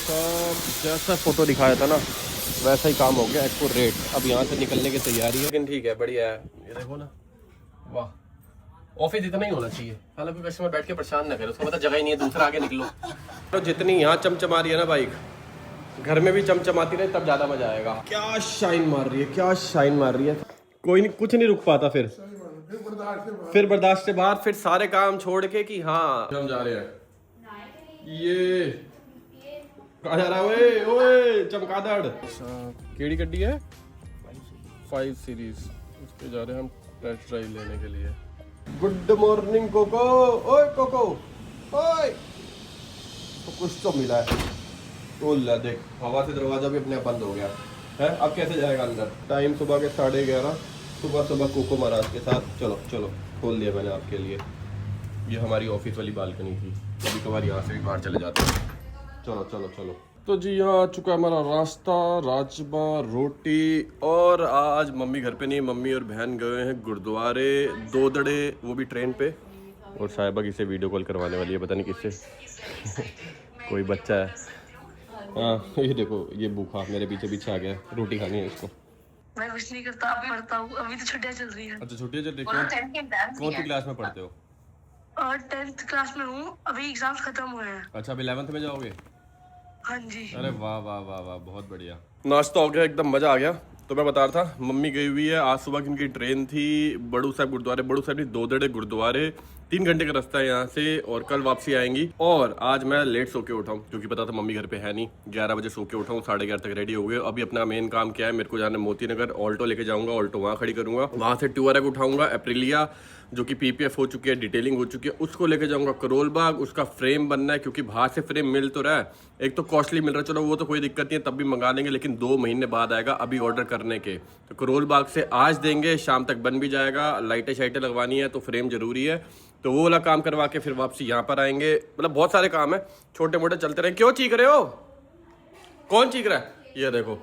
सब जैसा फोटो दिखाया था ना वैसा ही काम हो गया एक्यूरेट। अब यहाँ से निकलने की तैयारी है, लेकिन ठीक है, बढ़िया है। ये देखो ना, वाह, ऑफिस इतना ही होना चाहिए। हालांकि कस्टमर बैठ के परेशान ना करे, उसको पता जगह ही नहीं है, दूसरा आगे निकलो। तो जितनी यहाँ चमचमा रही है ना बाइक, घर में भी चमचमाती रहे तब ज्यादा मजा आएगा। क्या शाइन मार रही है, क्या शाइन मार रही है। कोई नहीं, कुछ नहीं रुक पाता फिर बर्दाश्त से बाहर, फिर सारे काम छोड़ के कि हाँ हम जा रहे हैं। ये कहाँ जा रहा है? ओए चमकादड़। केड़ी गड्डी है? 5 सीरीज। उस पे जा रहे हैं हम टेस्ट ड्राइव लेने के लिए। Good morning Coco. ओए कोको, ओए। तो कुछ तो मिला है। ओला देख, हवा से दरवाजा भी अपने आप बंद हो गया है। अब कैसे जाएगा अंदर? टाइम सुबह के 11:30। सुबह कोको महाराज के साथ चलो चलो, खोल दिया मैंने आपके लिए। ये हमारी ऑफिस वाली बालकनी थी, कभी कभार यहाँ से भी बाहर चले जाते हैं। चलो चलो चलो। तो जी यहाँ आ चुका है हमारा रास्ता, राजमा रोटी। और आज मम्मी घर पे नहीं, मम्मी और बहन गए हैं गुरुद्वारे दोदड़े, वो भी ट्रेन पे। और साहिबा किसे वीडियो कॉल करवाने वाली है, पता नहीं किससे। कोई बच्चा है। हाँ ये देखो, ये भूखा मेरे पीछे पीछे आ गया, रोटी खानी है इसको। मैं कुछ नहीं करता, अभी पढ़ता हूँ, अभी तो छुट्टियाँ चल रही है। अच्छा छुट्टियाँ चल रही है। कौन सी क्लास में पढ़ते हो? और 10th क्लास में हूँ, अभी एग्जाम्स खत्म हुए हैं। अच्छा अभी 11th में जाओगे? हाँ जी। अरे वाह वाह वाह वाह, बहुत बढ़िया। नाश्ता हो गया, एकदम मजा आ गया। तो मैं बता रहा था, मम्मी गई हुई है, आज सुबह की उनकी ट्रेन थी बड़ू साहब गुरुद्वारे, बड़ू साहब नहीं दोदड़े गुरुद्वारे। 3 घंटे का रास्ता है यहाँ से, और कल वापसी आएंगी। और आज मैं लेट सो के उठा हूँ, क्योंकि पता था मम्मी घर पे है नहीं। 11 बजे सो के उठा हूँ, 11:30 तक रेडी हो गए। अभी अपना मेन काम क्या है, मेरे को जाना मोती नगर, ऑल्टो लेके जाऊंगा, ऑल्टो वहाँ खड़ी करूंगा, वहाँ से टूअरक उठाऊंगा, एप्रिलिया जो कि पीपीएफ हो चुकी है, डिटेलिंग हो चुकी है, उसको लेके जाऊंगा करोल बाग। उसका फ्रेम बनना है, क्योंकि बाहर से फ्रेम मिल तो रहा है, एक तो कॉस्टली मिल रहा है, चलो वो तो कोई दिक्कत नहीं है, तब भी मंगा लेंगे, लेकिन 2 महीने बाद आएगा अभी ऑर्डर करने के। तो करोल बाग से आज देंगे, शाम तक बन भी जाएगा। लाइटें शाइटें लगवानी है तो फ्रेम जरूरी है, तो वो वाला काम करवा के फिर वापसी यहाँ पर आएंगे। मतलब बहुत सारे काम है, छोटे मोटे चलते रहे। क्यों चीख रहे हो? कौन चीख रहा है? ये देखो,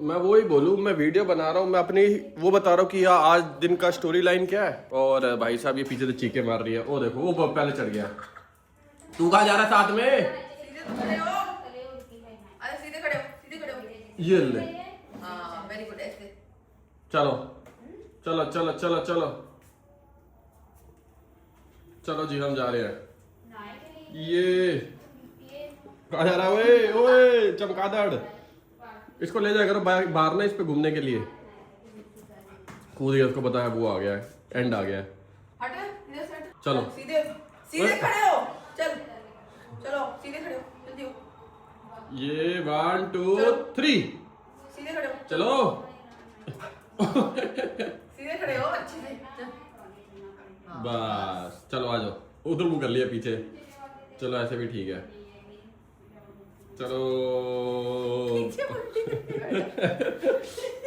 मैं वो ही बोलूँ, मैं वीडियो बना रहा हूँ, मैं अपनी वो बता रहा हूँ कि यार आज दिन का स्टोरी लाइन क्या है। और भाई साहब ये पीछे से चीखे मार रही है, वो देखो वो पहले चढ़ गया। तू कहाँ जा रहा है साथ में? सीधे खड़े हो। ये ले, हाँ वेरी गुड, ऐसे चलो चलो चलो चलो चलो चलो जी, हम जा रहे हैं। ये कहाँ जा रहा है? ओए चमकादड़, इसको ले जाया करो बाहर ना, इस पे घूमने के लिए। कूद गया, उसको पता है वो आ गया है, एंड आ गया है। हट इधर से हट। चलो सीधे सीधे खड़े हो, चल चलो सीधे खड़े हो, जल्दी हो। ये 1 2 3 सीधे खड़े हो, चलो। सीधे खड़े हो अच्छे से, चल। बस चलो आ जाओ, उधर मुंह कर लिया पीछे। चलो ऐसे भी ठीक है, चलो।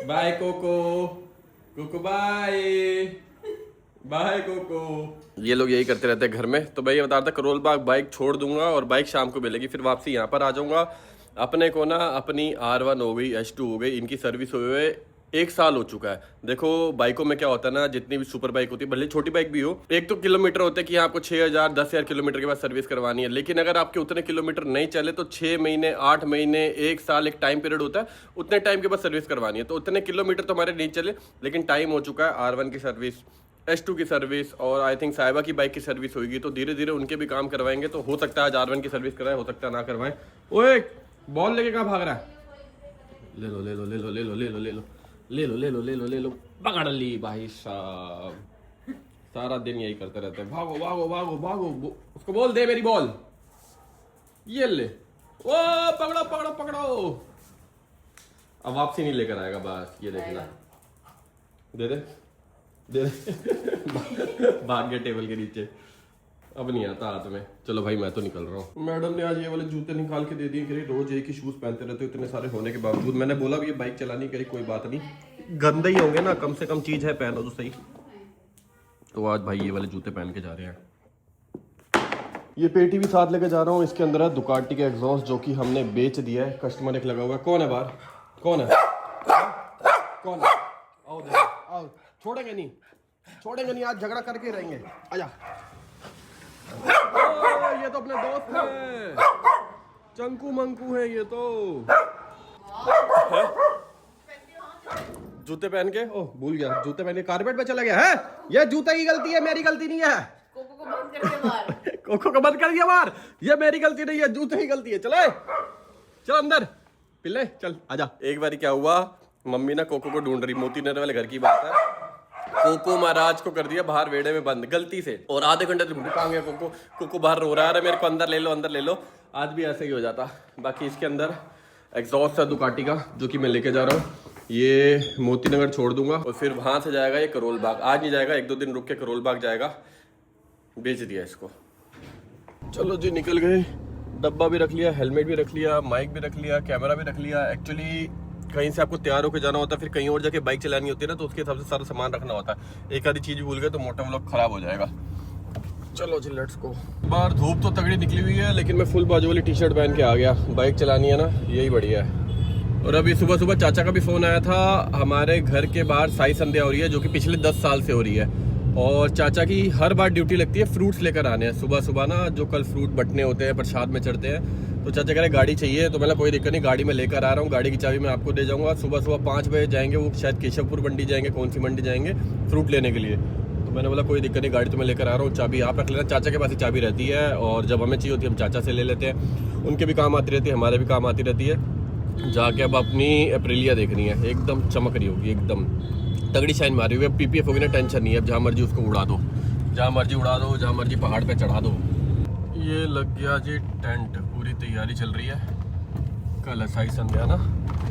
Bye Coco, Coco bye bye Coco. ये लोग यही करते रहते हैं घर में। तो मैं ये बता रहा था, करोल बाग बाइक छोड़ दूंगा और बाइक शाम को मिलेगी, फिर वापसी यहाँ पर आ जाऊंगा। अपने को ना अपनी R1 हो गई, H2 हो गई, इनकी सर्विस हुए 1 साल हो चुका है। देखो बाइकों में क्या होता है ना, जितनी भी सुपर बाइक होती है, भले छोटी बाइक भी हो, एक तो किलोमीटर होते हैं कि आपको 6000 10,000 किलोमीटर के बाद सर्विस करवानी है। लेकिन अगर आपके उतने किलोमीटर नहीं चले तो 6 महीने 8 महीने 1 साल एक टाइम पीरियड होता है, उतने टाइम के बाद सर्विस करवानी है। तो उतने किलोमीटर तो हमारे नहीं चले, लेकिन टाइम हो चुका है। R1 की सर्विस, H2 की सर्विस, और आई थिंक साहिबा की बाइक की सर्विस होगी, तो धीरे धीरे उनके भी काम करवाएंगे। तो हो सकता है आज R1 की सर्विस कराए, हो सकता है ना करवाएं। ओए बॉल लेके कहाँ भाग रहा है? ले लो ले लो ले लो ले लो ले लो ले लो ले लो ले लो ले लो ले लो, पकड़ ली भाई साहब। सारा दिन यही करते रहते हैं, भागो भागो भागो भागो। उसको बोल दे मेरी बॉल, ये ले। ओ पकड़ो पकड़ो पकड़ो। अब वापसी नहीं लेकर आएगा, बस ये देखना। दे दे दे दे। भाग गया टेबल के नीचे, अब नहीं आता हाथ में। चलो भाई मैं तो निकल रहा हूँ। मैडम ने आज ये वाले जूते निकाल के दे दिए कि रोज एक ही शूज पहनते रहते हो, इतने सारे होने के बावजूद। मैंने बोला भी ये बाइक चलानी, करी कोई बात नहीं, गंदे ही होंगे ना, कम से कम चीज है, पहनो तो सही। तो आज भाई ये वाले जूते पहन के जा रहे हैं। ये पेटी भी साथ लेके जा रहा हूँ, इसके अंदर है दुकाटी के एग्जॉस्ट, जो कि हमने बेच दिया है। कस्टमर एक लगा हुआ है। कौन है बाहर? कौन है? कौन है? आओ देखो, आओ। छोड़ेंगे नहीं, छोड़ेंगे नहीं, आज झगड़ा करके रहेंगे। आजा। ये तो अपने दोस्त हैं। चंकू मंकू है ये तो है? जूते पहन के ओह भूल गया, जूते पहन के कारपेट पे चला गया है। ये जूते की गलती है, मेरी गलती नहीं है। कोको को बंद कर दिया बाहर। कोको को बंद कर दिया बाहर, ये मेरी गलती नहीं है, जूते की गलती है। चले चल अंदर पिल्ले चल आजा। एक बार क्या हुआ, मम्मी ना कोको को ढूंढ रही, मोती नगर वाले घर की बात है। कोको महाराज को कर दिया बाहर वेड़े में बंद गलती से, और आधे घंटे से कहाँ गया कोको। कोको बाहर रो रहा है, मेरे को अंदर ले लो अंदर ले लो। आज भी ऐसे ही हो जाता। बाकी इसके अंदर एग्जॉस्ट है दुकाटी का, जो कि मैं लेके जा रहा हूँ। ये मोती नगर छोड़ दूंगा और फिर वहां से जाएगा ये करोल बाग। आज नहीं जाएगा, 1-2 दिन रुक के करोल बाग जाएगा। बेच दिया इसको। चलो जी निकल गए। डब्बा भी रख लिया, हेलमेट भी रख लिया, माइक भी रख लिया, कैमरा भी रख लिया। एक्चुअली कहीं से आपको तैयार होकर जाना होता है, फिर कहीं और जाके बाइक चलानी होती है ना, तो उसके हिसाब से सारा सामान रखना होता है। एक आधी चीज भूल गए तो मोटा व्लॉग खराब हो जाएगा। चलो जी लेट्स गो। बाहर धूप तो तगड़ी निकली हुई है, लेकिन मैं फुल बाजू वाली टी शर्ट पहन के आ गया। बाइक चलानी है ना, यही बढ़िया है। और अभी सुबह सुबह चाचा का भी फ़ोन आया था। हमारे घर के बाहर साई संध्या हो रही है, जो कि पिछले 10 साल से हो रही है। और चाचा की हर बार ड्यूटी लगती है फ्रूट्स लेकर आने हैं सुबह सुबह ना, जो कल फ्रूट बटने होते हैं प्रसाद में चढ़ते हैं। तो चाचा कह रहे गाड़ी चाहिए, तो मैंने कोई दिक्कत नहीं, गाड़ी में लेकर आ रहा हूँ। गाड़ी की चाबी मैं आपको दे जाऊँगा। सुबह सुबह 5 बजे जाएंगे, वो शायद केशवपुर मंडी जाएंगे, कौन सी मंडी जाएंगे फ्रूट लेने के लिए। तो मैंने बोला कोई दिक्कत नहीं, गाड़ी तो मैं लेकर आ रहा हूँ, चाबी आप रख लेना। चाचा के पास ही चाबी रहती है, और जब हमें चाहिए होती है हम चाचा से ले लेते हैं। उनके भी काम आती रहती है, हमारे भी काम आती रहती है। जाके अब अपनी अप्रिलिया देखनी है, एकदम चमक रही होगी, एकदम तगड़ी शाइन मारी हुई है। पीपीएफ होगी ना, टेंशन नहीं है। अब जहाँ मर्जी उसको उड़ा दो, जहाँ मर्जी उड़ा दो, जहाँ मर्जी पहाड़ पे चढ़ा दो। ये लग गया जी टेंट, पूरी तैयारी चल रही है। कल है साई संध्या ना,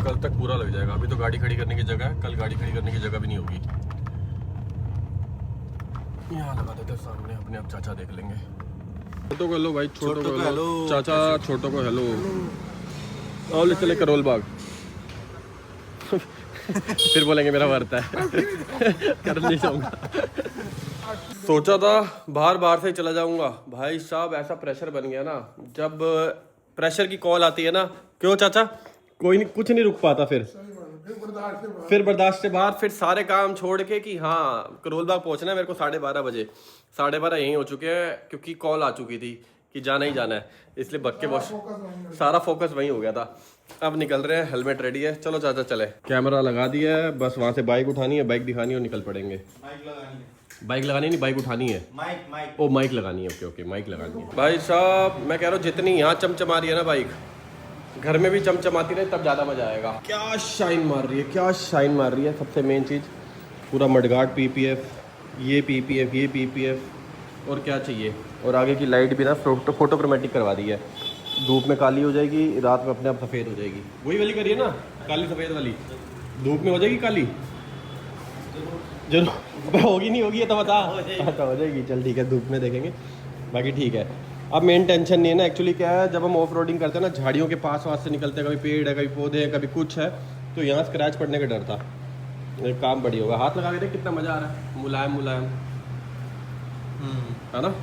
कल तक पूरा लग जाएगा। अभी तो गाड़ी खड़ी करने की जगह है, कल गाड़ी खड़ी करने की जगह भी नहीं होगी। यहाँ लगा देते सामने, अपने आप चाचा देख लेंगे। छोटो को हेलो भाई, छोटो को हेलो चाचा, छोटो को हेलो। और चले करोल बाग। फिर बोलेंगे मेरा वर्त है। कर नहीं जाऊंगा। सोचा था बाहर से ही चला जाऊंगा, भाई साहब ऐसा प्रेशर बन गया ना। जब प्रेशर की कॉल आती है ना, क्यों चाचा कोई नहीं, कुछ नहीं रुक पाता। फिर बर्दाश्त से बाहर, फिर सारे काम छोड़ के कि हाँ करोल बाग पहुंचना है मेरे को 12:30 बजे। 12:30 यहीं हो चुके हैं, क्योंकि कॉल आ चुकी थी कि जाना ही जाना है, इसलिए बक्के बॉस सारा फोकस वहीं हो गया था। अब निकल रहे हैं, हेलमेट रेडी है। चलो चाचा चले, कैमरा लगा दिया है, बस वहां से बाइक उठानी है, बाइक दिखानी है और निकल पड़ेंगे। बाइक लगानी नहीं, बाइक उठानी है। ओ माइक लगानी है, ओके माइक लगानी है। भाई साहब मैं कह रहा हूँ जितनी यहाँ चमचमा रही है ना बाइक, घर में भी चमचमाती रहे तब ज़्यादा मजा आएगा। क्या शाइन मार रही है, क्या शाइन मार रही है। सबसे मेन चीज़ पूरा मडगार्ड पीपीएफ, ये पीपीएफ, ये पीपीएफ, और क्या चाहिए। और आगे की लाइट भी ना फोटोक्रोमेटिक करवा दी है। धूप में काली हो जाएगी, रात में अपने आप सफ़ेद हो जाएगी। वही वाली करिए ना, काली सफ़ेद वाली। धूप में हो जाएगी काली जरूर, होगी नहीं होगी ये तो बता। तो हो जाएगी, चल ठीक है, धूप में देखेंगे। बाकी ठीक है, अब मेन टेंशन नहीं है ना। एक्चुअली क्या है, जब हम ऑफ रोडिंग करते हैं ना, झाड़ियों के पास से निकलते हैं, कभी पेड़ है, कभी पौधे हैं, कभी कुछ है, तो यहाँ स्क्रैच पड़ने का डर था। एक काम बढ़िया होगा, हाथ लगा के देख कितना मज़ा आ रहा है, मुलायम मुलायम है ना।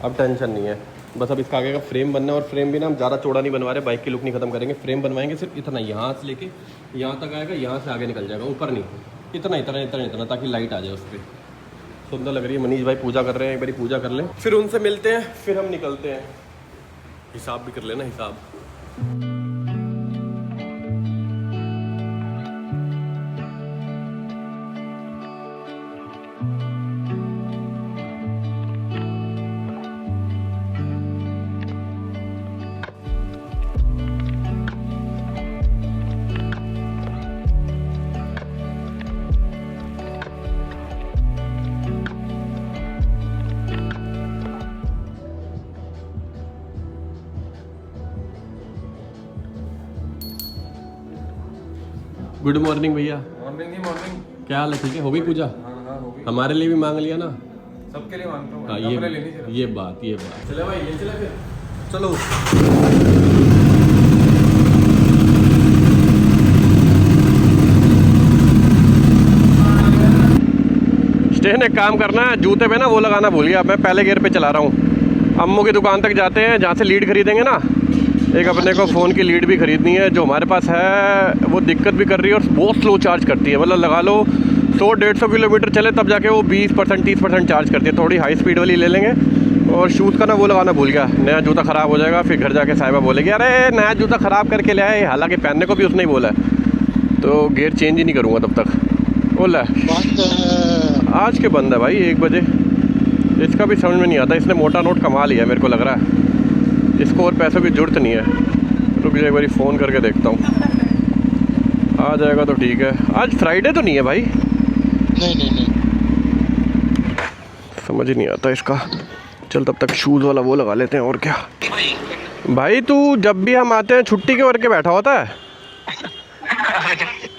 अब टेंशन नहीं है, बस अब इसका आगे का फ्रेम बनना है। और फ्रेम भी ना हम ज़्यादा चौड़ा नहीं बनवा रहे, बाइक की लुक नहीं खत्म करेंगे। फ्रेम बनवाएंगे सिर्फ इतना, यहाँ से लेके यहाँ तक आएगा, यहाँ से आगे निकल जाएगा, ऊपर नहीं, इतना इतना इतना इतना, ताकि लाइट आ जाए उस पर। सुंदर लग रही है। मनीष भाई पूजा कर रहे हैं, एक बारी पूजा कर लें, फिर उनसे मिलते हैं, फिर हम निकलते हैं। हिसाब भी कर लेना, हिसाब। गुड मॉर्निंग भैया। मॉर्निंग ही मॉर्निंग। क्या हाल है, ठीक है? हो गई पूजा? हाँ हो गई। हमारे लिए भी मांग लिया ना? सबके लिए मांगता हूँ। हाँ, ये बात चले भाई, ये चले फिर चलो। स्टेन एक काम करना है, जूते पे ना वो लगाना भूल गया, मैं पहले गियर पे चला रहा हूँ। अम्मू की दुकान तक जाते हैं, जहाँ से लीड खरीदेंगे ना, एक अपने को फ़ोन की लीड भी खरीदनी है। जो हमारे पास है वो दिक्कत भी कर रही है और बहुत स्लो चार्ज करती है। मतलब लगा लो 100-150 किलोमीटर चले तब जाके वो 20% 30% चार्ज करती है। थोड़ी हाई स्पीड वाली ले लेंगे और शूज़ का ना वो लगाना भूल गया, नया जूता ख़राब हो जाएगा, फिर घर जाके साहिबा बोलेगी अरे नया जूता ख़राब करके ले आए, हालांकि पहनने को भी उसने ही बोला है, तो गियर चेंज ही नहीं करूँगा तब तक। बोला आज के बंद है भाई 1 बजे, इसका भी समझ में नहीं आता, इसने मोटा नोट कमा लिया मेरे को लग रहा है, इसको और पैसों की ज़रूरत नहीं है। रुक एक बार फ़ोन करके देखता हूँ, आ जाएगा तो ठीक है। आज फ्राइडे तो नहीं है भाई? नहीं समझ ही नहीं आता इसका। चल तब तक शूज़ वाला वो लगा लेते हैं और क्या। भाई तू जब भी हम आते हैं छुट्टी के करके बैठा होता है?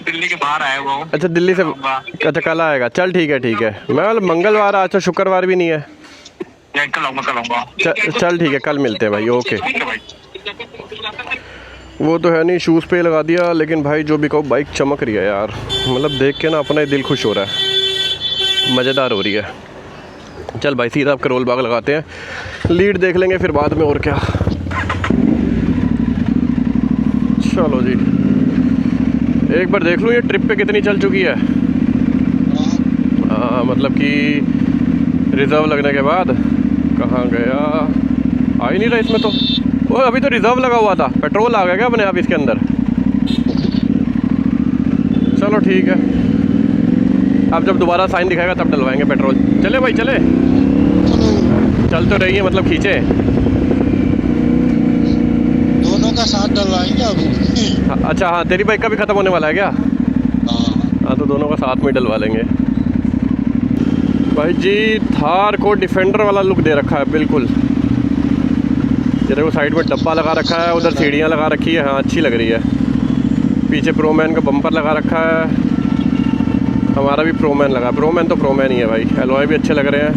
दिल्ली के बाहर आया हुआ हूँ। अच्छा दिल्ली से, अच्छा कल आएगा, चल ठीक है। मैं मंगलवार आज तो शुक्रवार भी नहीं है। कल आऊँगा। चल ठीक है, कल मिलते हैं भाई, ओके। ठीक है भाई। वो तो है नहीं, शूज़ पे लगा दिया, लेकिन भाई जो भी कहो बाइक चमक रही है यार, मतलब देख के ना अपना ही दिल खुश हो रहा है, मज़ेदार हो रही है। चल भाई सीधा आप करोल बाग लगाते हैं, लीड देख लेंगे फिर बाद में और क्या। चलो जी, एक बार देख लूँ ये ट्रिप पे कितनी चल चुकी है। मतलब कि रिज़र्व लगने के बाद कहाँ गया, आ ही नहीं रहा इसमें तो। वो अभी तो रिज़र्व लगा हुआ था, पेट्रोल आ गया क्या अपने आप इसके अंदर? चलो ठीक है, अब जब दोबारा साइन दिखाएगा तब डलवाएंगे पेट्रोल। चले भाई चले, चल तो रही है मतलब खींचे। दोनों का साथ डलवाएंगे अभी। अच्छा हाँ, तेरी बाइक का भी ख़त्म होने वाला है क्या? हाँ तो दोनों का साथ में डलवा लेंगे। भाई जी थार को डिफेंडर वाला लुक दे रखा है बिल्कुल। ये देखो साइड में डब्बा लगा रखा है, उधर सीढ़ियाँ लगा रखी है, हाँ अच्छी लग रही है। पीछे प्रोमैन का बम्पर लगा रखा है, हमारा भी प्रोमैन लगा। प्रोमैन तो प्रोमैन ही है भाई, एलॉय भी अच्छे लग रहे हैं,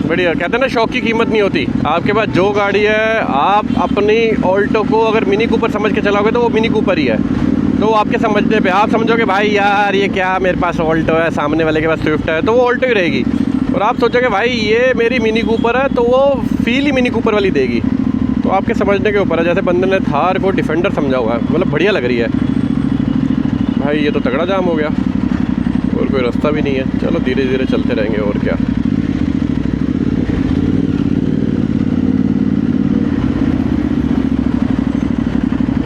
बढ़िया। कहते हैं ना शौक की कीमत नहीं होती। आपके पास जो गाड़ी है, आप अपनी ऑल्टो को अगर मिनी कूपर समझ के चलाओगे तो वो मिनी कूपर ही है। तो आपके समझने पे आप समझोगे भाई यार ये क्या, मेरे पास ऑल्टो है, सामने वाले के पास स्विफ्ट है, तो वो ऑल्टो ही रहेगी। और आप सोचोगे भाई ये मेरी मिनी कूपर है, तो वो फील ही मिनी कूपर वाली देगी। तो आपके समझने के ऊपर है। जैसे बंदे ने थार को डिफेंडर समझा हुआ है, मतलब बढ़िया लग रही है भाई। ये तो तगड़ा जाम हो गया और कोई रास्ता भी नहीं है। चलो धीरे धीरे चलते रहेंगे और क्या।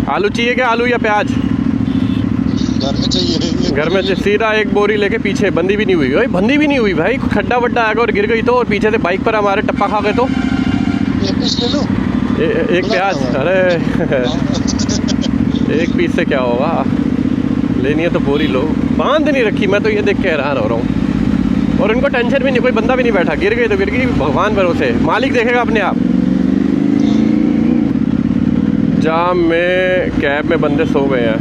आलू चाहिए क्या, आलू या प्याज? घर में चाहिए। घर में सीधा एक बोरी लेके पीछे, बंदी भी नहीं हुई भाई, बंदी भी नहीं हुई भाई। खड्डा वड्डा आएगा और गिर गई तो, और पीछे से बाइक पर हमारे टप्पा खा गए तो। एक पीस ले लो। एक प्याज, अरे एक पीस से क्या होगा, लेनी है तो बोरी लो। बांध नहीं रखी, मैं तो ये देख के हैरान हो रहा हूँ। और इनको टेंशन भी नहीं, कोई बंदा भी नहीं बैठा, गिर गई तो गिर गई, भगवान भरोसे, मालिक देखेगा अपने आप। जाम में कैब में बंदे सो गए हैं,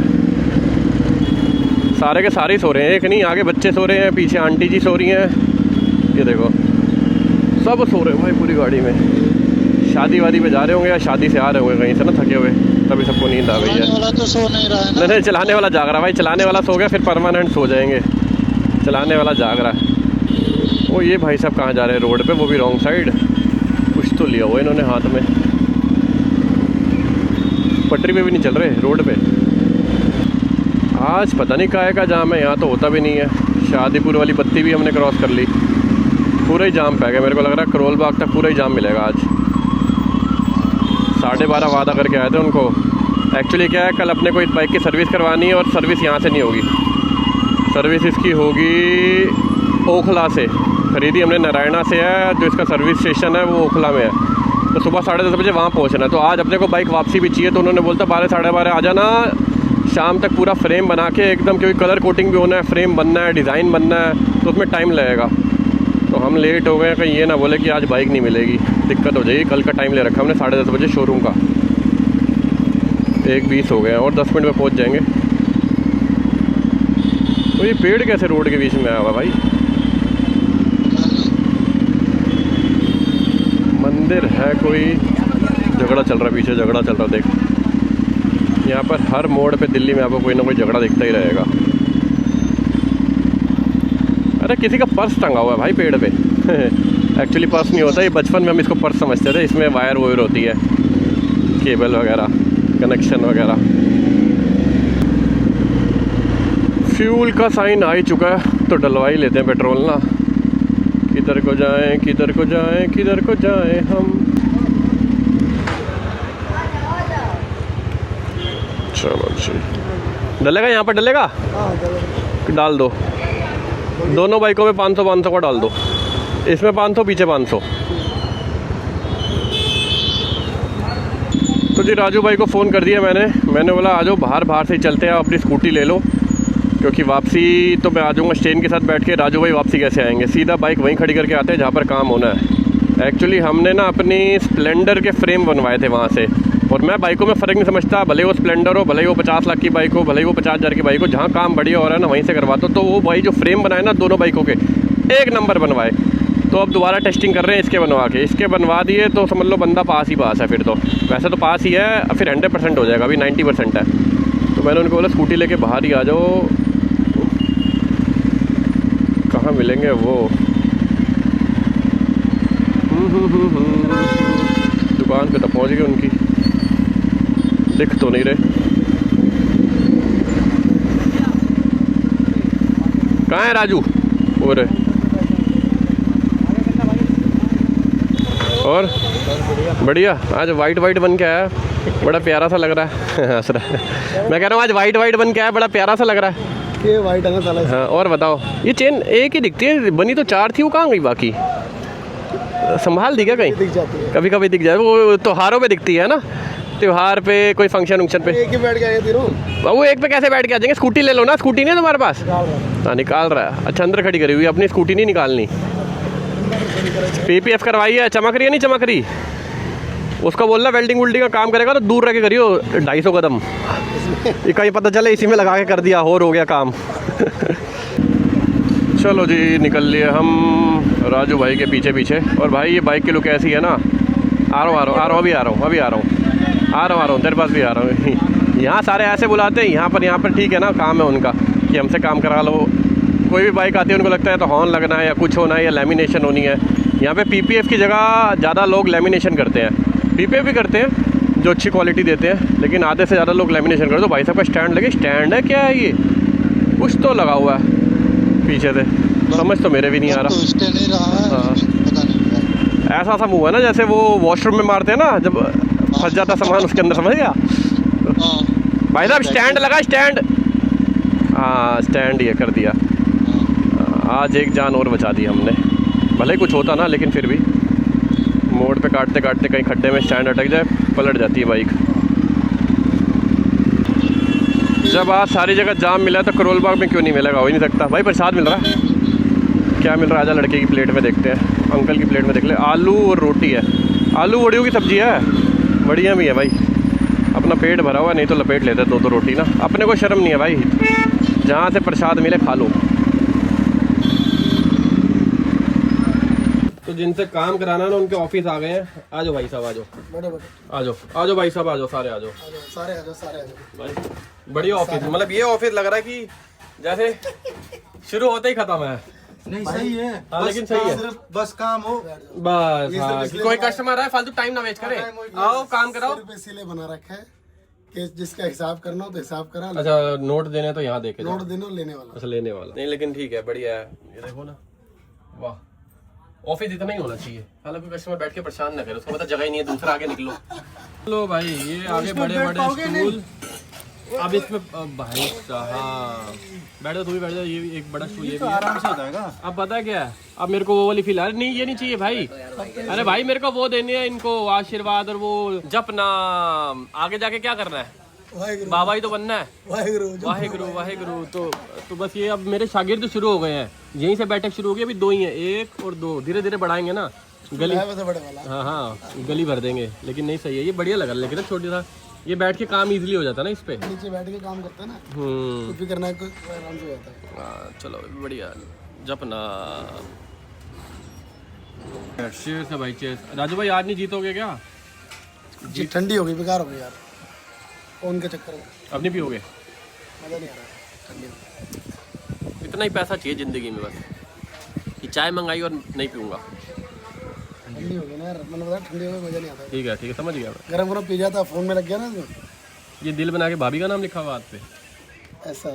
सारे के सारे सो रहे हैं, एक नहीं, आगे बच्चे सो रहे हैं, पीछे आंटी जी सो रही हैं, ये देखो सब सो रहे हैं भाई पूरी गाड़ी में। शादी वादी पे जा रहे होंगे या शादी से आ रहे होंगे कहीं से ना, थके हुए, तभी सबको नींद आ गई है। चलाने वाला तो सो नहीं रहा है ना? नहीं चलाने वाला जाग रहा भाई, चलाने वाला सो गया फिर परमानेंट सो जाएंगे, चलाने वाला जाग रहा है। वो ये भाई साहब कहाँ जा रहे हैं रोड पे, वो भी रॉन्ग साइड, कुछ तो लिया हुआ इन्होंने हाथ में, पटरी पे भी नहीं चल रहे, रोड पे। आज पता नहीं काहे का जाम है, यहाँ तो होता भी नहीं है। शादीपुर वाली बत्ती भी हमने क्रॉस कर ली, पूरा ही जाम पै गया। मेरे को लग रहा है करोल बाग तक पूरा ही जाम मिलेगा आज। 12:30 वादा करके आए थे उनको। एक्चुअली क्या है, कल अपने को इस बाइक की सर्विस करवानी है और सर्विस यहाँ से नहीं होगी, सर्विस इसकी होगी ओखला से। खरीदी हमने नारायणा से है, जो इसका सर्विस स्टेशन है वो ओखला में है, तो सुबह 10:30 बजे वहाँ पहुँचना है। तो आज अपने को बाइक वापसी भी चाहिए, तो उन्होंने बोलता 12 साढ़े 12 आ जाना, शाम तक पूरा फ्रेम बना के एकदम, क्योंकि कलर कोटिंग भी होना है, फ्रेम बनना है, डिज़ाइन बनना है, तो उसमें टाइम लगेगा। तो हम लेट हो गए, कहीं ये ना बोले कि आज बाइक नहीं मिलेगी, दिक्कत हो जाएगी। कल का टाइम ले रखा हमने 10:30 बजे शोरूम का, 1:20 हो गया और 10 मिनट में पहुंच जाएंगे। तो ये पेड़ कैसे रोड के बीच में आया हुआ भाई? मंदिर है कोई, झगड़ा चल रहा है पीछे, झगड़ा चल रहा, देख यहाँ पर हर मोड़ पे दिल्ली में आपको कोई ना कोई झगड़ा दिखता ही रहेगा। अरे किसी का पर्स टंगा हुआ है भाई पेड़ पे एक्चुअली पर्स नहीं होता, ये बचपन में हम इसको पर्स समझते थे, इसमें वायर वोयर होती है, केबल वगैरह, कनेक्शन वगैरह। फ्यूल का साइन आ ही चुका है, तो डलवा ही लेते हैं पेट्रोल ना, किधर को जाएं, किधर को जाएं, किधर को जाएं हम। चलो जी, डलेगा यहाँ पर, डलेगा? डाल दो, दोनों बाइकों में 500 का डाल दो, इसमें 500, पीछे 500। तो जी राजू भाई को फ़ोन कर दिया मैंने बोला आ जाओ, बाहर से ही चलते हैं, अपनी स्कूटी ले लो, क्योंकि वापसी तो मैं आ जाऊँगा स्टेन के साथ बैठ के। राजू भाई वापसी कैसे आएंगे, सीधा बाइक वहीं खड़ी करके आते हैं जहाँ पर काम होना है। एक्चुअली हमने ना अपनी स्प्लेंडर के फ्रेम बनवाए थे वहाँ से, और मैं बाइकों में फ़र्क नहीं समझता, भले वो स्प्लेंडर हो, भले ही वो 50 लाख की बाइक हो, भले ही वो 50,000 की बाइक हो, जहाँ काम बढ़िया हो रहा है ना वहीं से करवाता हूँ। तो वो भाई जो फ्रेम बनाए ना दोनों बाइकों के, एक नंबर बनवाए। तो अब दोबारा टेस्टिंग कर रहे हैं इसके बनवा के। इसके बनवा दिए तो समझ लो बंदा पास ही पास है फिर तो। वैसे तो पास ही है, फिर 100% हो जाएगा, अभी 90% है। तो मैंने उनको बोला स्कूटी लेके बाहर ही आ जाओ। कहाँ मिलेंगे वो? दुकान पे तो पहुँच गए उनकी, दिख तो नहीं रहे। कहाँ है राजू? और बढ़िया, आज वाइट बन के आया, बड़ा प्यारा सा लग रहा है। हंस रहा है। मैं कह रहा हूँ आज वाइट बन के आया, बड़ा प्यारा सा लग रहा है। ये वाइट है ना साला। हाँ, और बताओ, ये चेन एक ही दिखती है, बनी तो 4 थी, वो कहाँ गई बाकी? संभाल दी क्या कहीं? दिख जाती है, कभी कभी दिख जाए, वो त्योहारों पे दिखती है ना, त्योहार पे, कोई फंक्शन पे। एक ही बैठ गए तीनों। वो एक पे कैसे बैठ के आ जाएंगे? स्कूटी ले लो ना, स्कूटी नहीं है तुम्हारे पास? हाँ, निकाल रहा है। अच्छा, अंदर खड़ी करी हुई, अपनी स्कूटी नहीं निकालनी। PPF करवाई है, चमक रही है नहीं चमक रही? उसको बोलना वेल्डिंग का काम करेगा तो दूर रह के करियो, 250 कदम। ये कहीं पता चले इसी में लगा के कर दिया, हो गया काम। चलो जी, निकल लिए हम राजू भाई के पीछे। और भाई ये बाइक की लुक ऐसी है ना, आ रहा हूँ, तेरे पास भी आ रहा हूँ। यहाँ सारे ऐसे बुलाते हैं, यहाँ पर ठीक है ना, काम है उनका कि हमसे काम करा लो। कोई भी बाइक आती है उनको लगता है तो हॉर्न लगना है या कुछ होना है या लेमिनेशन होनी है। यहाँ पे PPF की जगह ज़्यादा लोग लेमिनेशन करते हैं, PPF भी करते हैं जो अच्छी क्वालिटी देते हैं, लेकिन आधे से ज़्यादा लोग लेमिनेशन करते। तो भाई साहब का स्टैंड लगे, स्टैंड है क्या है ये? कुछ तो लगा हुआ है पीछे से, समझ तो मेरे भी नहीं आ रहा। तो इसके नहीं रहा है, हाँ। पता नहीं। ऐसा सा मुँह है ना जैसे वो वॉशरूम में मारते हैं ना जब फंस जाता सामान उसके अंदर, समझ गया भाई साहब? स्टैंड लगा, स्टैंड। हाँ, स्टैंड ये कर दिया। आज एक जान और बचा दी हमने, भले कुछ होता ना, लेकिन फिर भी मोड़ पे काटते कहीं खड्डे में स्टैंड अटक जाए, पलट जाती है बाइक। जब आज सारी जगह जाम मिला है तो करोल बाग में क्यों नहीं मिलेगा? हो ही नहीं सकता भाई। प्रसाद मिल रहा है, क्या मिल रहा है? आजा लड़के की प्लेट में देखते हैं, अंकल की प्लेट में देख ले। आलू और रोटी है, आलू वड़ियों की सब्जी है, बढ़िया भी है भाई। अपना पेट भरा हुआ, नहीं तो लपेट लेते 2 रोटी ना। अपने को शर्म नहीं है भाई, जहाँ से प्रसाद मिले खा लो। तो जिनसे काम कराना ना उनके ऑफिस आ गए हैं। आ जाओ भाई साहब, आ जाओ भाई साहब, आ जाओ, सारे आ जाओ भाई। बढ़िया ऑफिस, मतलब ये ऑफिस लग रहा है कि जैसे शुरू होते ही खत्म है। नहीं सही है। हाँ, लेकिन सही है, बस काम हो बस। हाँ, कोई कस्टमर आए फालतू टाइम ना वेस्ट करे, आओ काम कराओ। इसीलिए बना रखा है कि जिसका हिसाब करना हो तो हिसाब करा। अच्छा, नोट देने तो यहाँ देखे, नोट देने लेने वाला। अच्छा, लेने वाला नहीं, लेकिन ठीक है, बढ़िया है। ये देखो ना, वाह, ऑफिस इतना ही होना चाहिए। हालांकि कस्टमर बैठ के परेशान ना करे, उसको पता जगह ही नहीं है, दूसरा आगे निकलो। लो भाई, ये आगे बड़े स्टूल। अब इसमें भाई साहब बैठ जाओ, तू भी बैठ जाओ। ये एक बड़ा स्टूल, ये भी आराम से हो जाएगा। अब पता है क्या है, अब मेरे को वो वाली फील आ रही, नहीं ये नहीं चाहिए भाई। अरे भाई, मेरे को वो देनी है इनको, आशीर्वाद और वो जपना। आगे जाके क्या करना है? बाबा ही तो बनना है। वाहेगुरु। तो बस ये अब मेरे शागिर्द शुरू हो गए हैं, यहीं से बैठक शुरू हो गई। अभी 2 ही हैं, 1 और 2, धीरे धीरे बढ़ाएंगे ना गली। हाँ, गली भर देंगे। लेकिन नहीं सही है, ये बढ़िया लगा। लेकिन ना छोटी सा ये बैठ के काम इजीली हो जाता है ना, इस पे नीचे बैठ के काम करता है ना, कुछ भी करना है कुछ आराम से हो जाता है। चलो बढ़िया, जपना। चीयर्स है भाई, चीयर्स। राजू भाई, आज नहीं जीतोगे क्या? जी ठंडी हो गई, बेकार हो गई यार फोन के चक्कर में। अब नहीं पियोगे? मजा नहीं आ रहा ठंडी में। इतना ही पैसा चाहिए जिंदगी में बस, कि चाय मंगाई और नहीं पीऊंगा। ठंडी हो गई ना यार, मैंने बताया ठंडी हो गई, मजा नहीं आता। ठीक है, समझ गया मैं। गरम पी जाता, फोन में लग गया ना इसमें। ये दिल बना के भाभी का नाम लिखा हुआ हाथ पे। ऐसा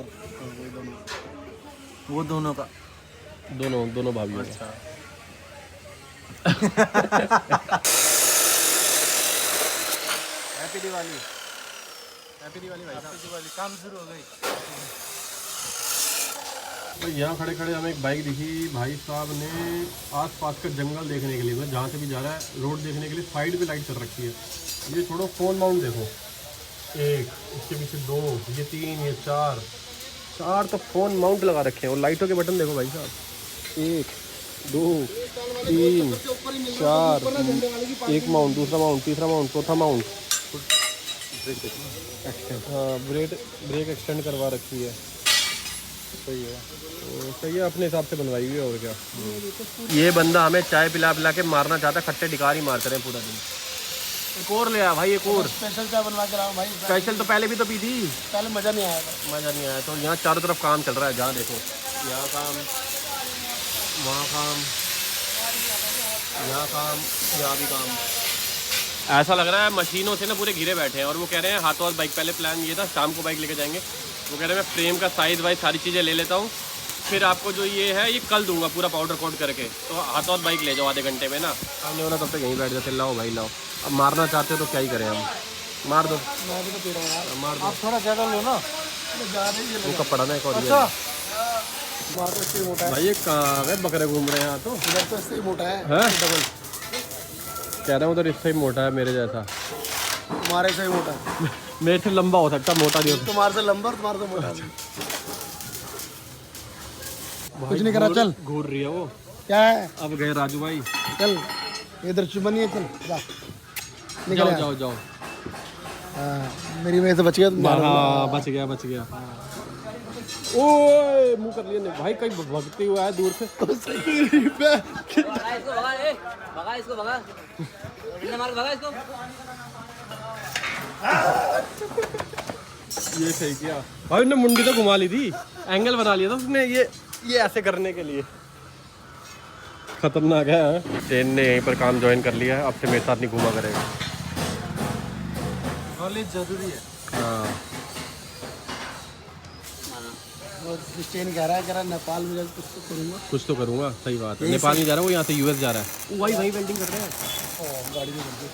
वो दोनों का दोनों भाभी। अच्छा, हैप्पी दिवाली भाई साहब। दिवाली काम शुरू हो गई। तो यहाँ खड़े खड़े हमें एक बाइक दिखी, भाई साहब ने आसपास का जंगल देखने के लिए, मतलब जहाँ से भी जा रहा है रोड देखने के लिए साइड पे लाइट चल रखी है। ये छोड़ो, फोन माउंट देखो, एक, इसके पीछे दो, ये तीन, ये चार तो फोन माउंट लगा रखे हैं। और लाइटों के बटन देखो भाई साहब, 1 2 3 4, एक माउंट, दूसरा माउंट, तीसरा माउंट, चौथा माउंट। हाँ, ब्रेक एक्सटेंड करवा रखी है। सही है, तो सही है, अपने हिसाब से बनवाई हुई है। और क्या, ये बंदा हमें चाय पिला पिला के मारना चाहता है, खट्टे डिकार ही मारते रहे पूरा दिन। एक और ले आया भाई, एक और स्पेशल चाय बनवा के लाओ भाई। स्पेशल तो पहले भी तो पी थी, पहले मजा नहीं आया था। मज़ा नहीं आया। तो यहाँ चारों तरफ काम चल रहा है, जहाँ देखो, यहाँ काम, वहाँ काम, यहाँ काम, यहाँ भी काम। ऐसा लग रहा है मशीनों से ना पूरे घिरे बैठे हैं। और वो कह रहे हैं हाथों हाथ बाइक, पहले प्लान ये था शाम को बाइक लेके जाएंगे। वो कह रहे हैं मैं फ्रेम का साइज़ वाइज सारी चीज़ें ले लेता हूँ, फिर आपको जो ये है ये कल दूंगा पूरा पाउडर कोट करके, तो हाथों हाथ बाइक ले जाओ आधे घंटे में ना। हमने बोला तब तक यहीं बैठ जाते, लाओ भाई लाओ। अब मारना चाहते हो तो क्या ही करें हम, मार दो। मैं भी तो पी रहा हूँ यार। मार दो। आप थोड़ा ज़्यादा लो ना, ज़्यादा ही वो कपड़ा ना एक और ये। अच्छा बात तो इससे मोटा है भाई ये कहाँ है, बकरे घूम रहे हैं यहाँ तो। इधर, तो इससे ही मोटा है। डबल कह रहा हूँ उधर, इससे ही मोटा है मेरे जैसा। तुम्हारे से ही मोटा है। मेरे से लंबा हो सकता, मोटा नहीं हो सकता। तुम्हारे से लंबा और तुम्हारे से मोटा। कुछ नहीं करा, चल। घूर रही है वो। क्या है, अब गए राजू भाई, चल इधर चुबनी है, चल जा, निकल जाओ यहाँ। जाओ जाओ। हाँ, मेरी वजह से बच गया तुम। हाँ बच गया बच गया। ओए मुंह कर लिया भाई, कहीं भगते हुआ है दूर से। भगा इसको भगा इसको। ये सही किया भाई, उन्होंने मुंडी तो घुमा ली थी, एंगल बना लिया था उसने ये ऐसे करने के लिए। खतरनाक है। ट्रेन ने यहीं पर काम ज्वाइन कर लिया है, अब से मेरे साथ नहीं घुमा करेगा। नॉलेज जरूरी है। हाँ क्रिस्टियन कह रहा है नेपाल में जाकर कुछ तो करूँगा। कुछ तो करूँगा, सही बात है। नेपाल नहीं जा रहा, वो यहाँ से यूएस जा रहा है। वही वेल्डिंग कर रहे हैं। गाड़ी में करके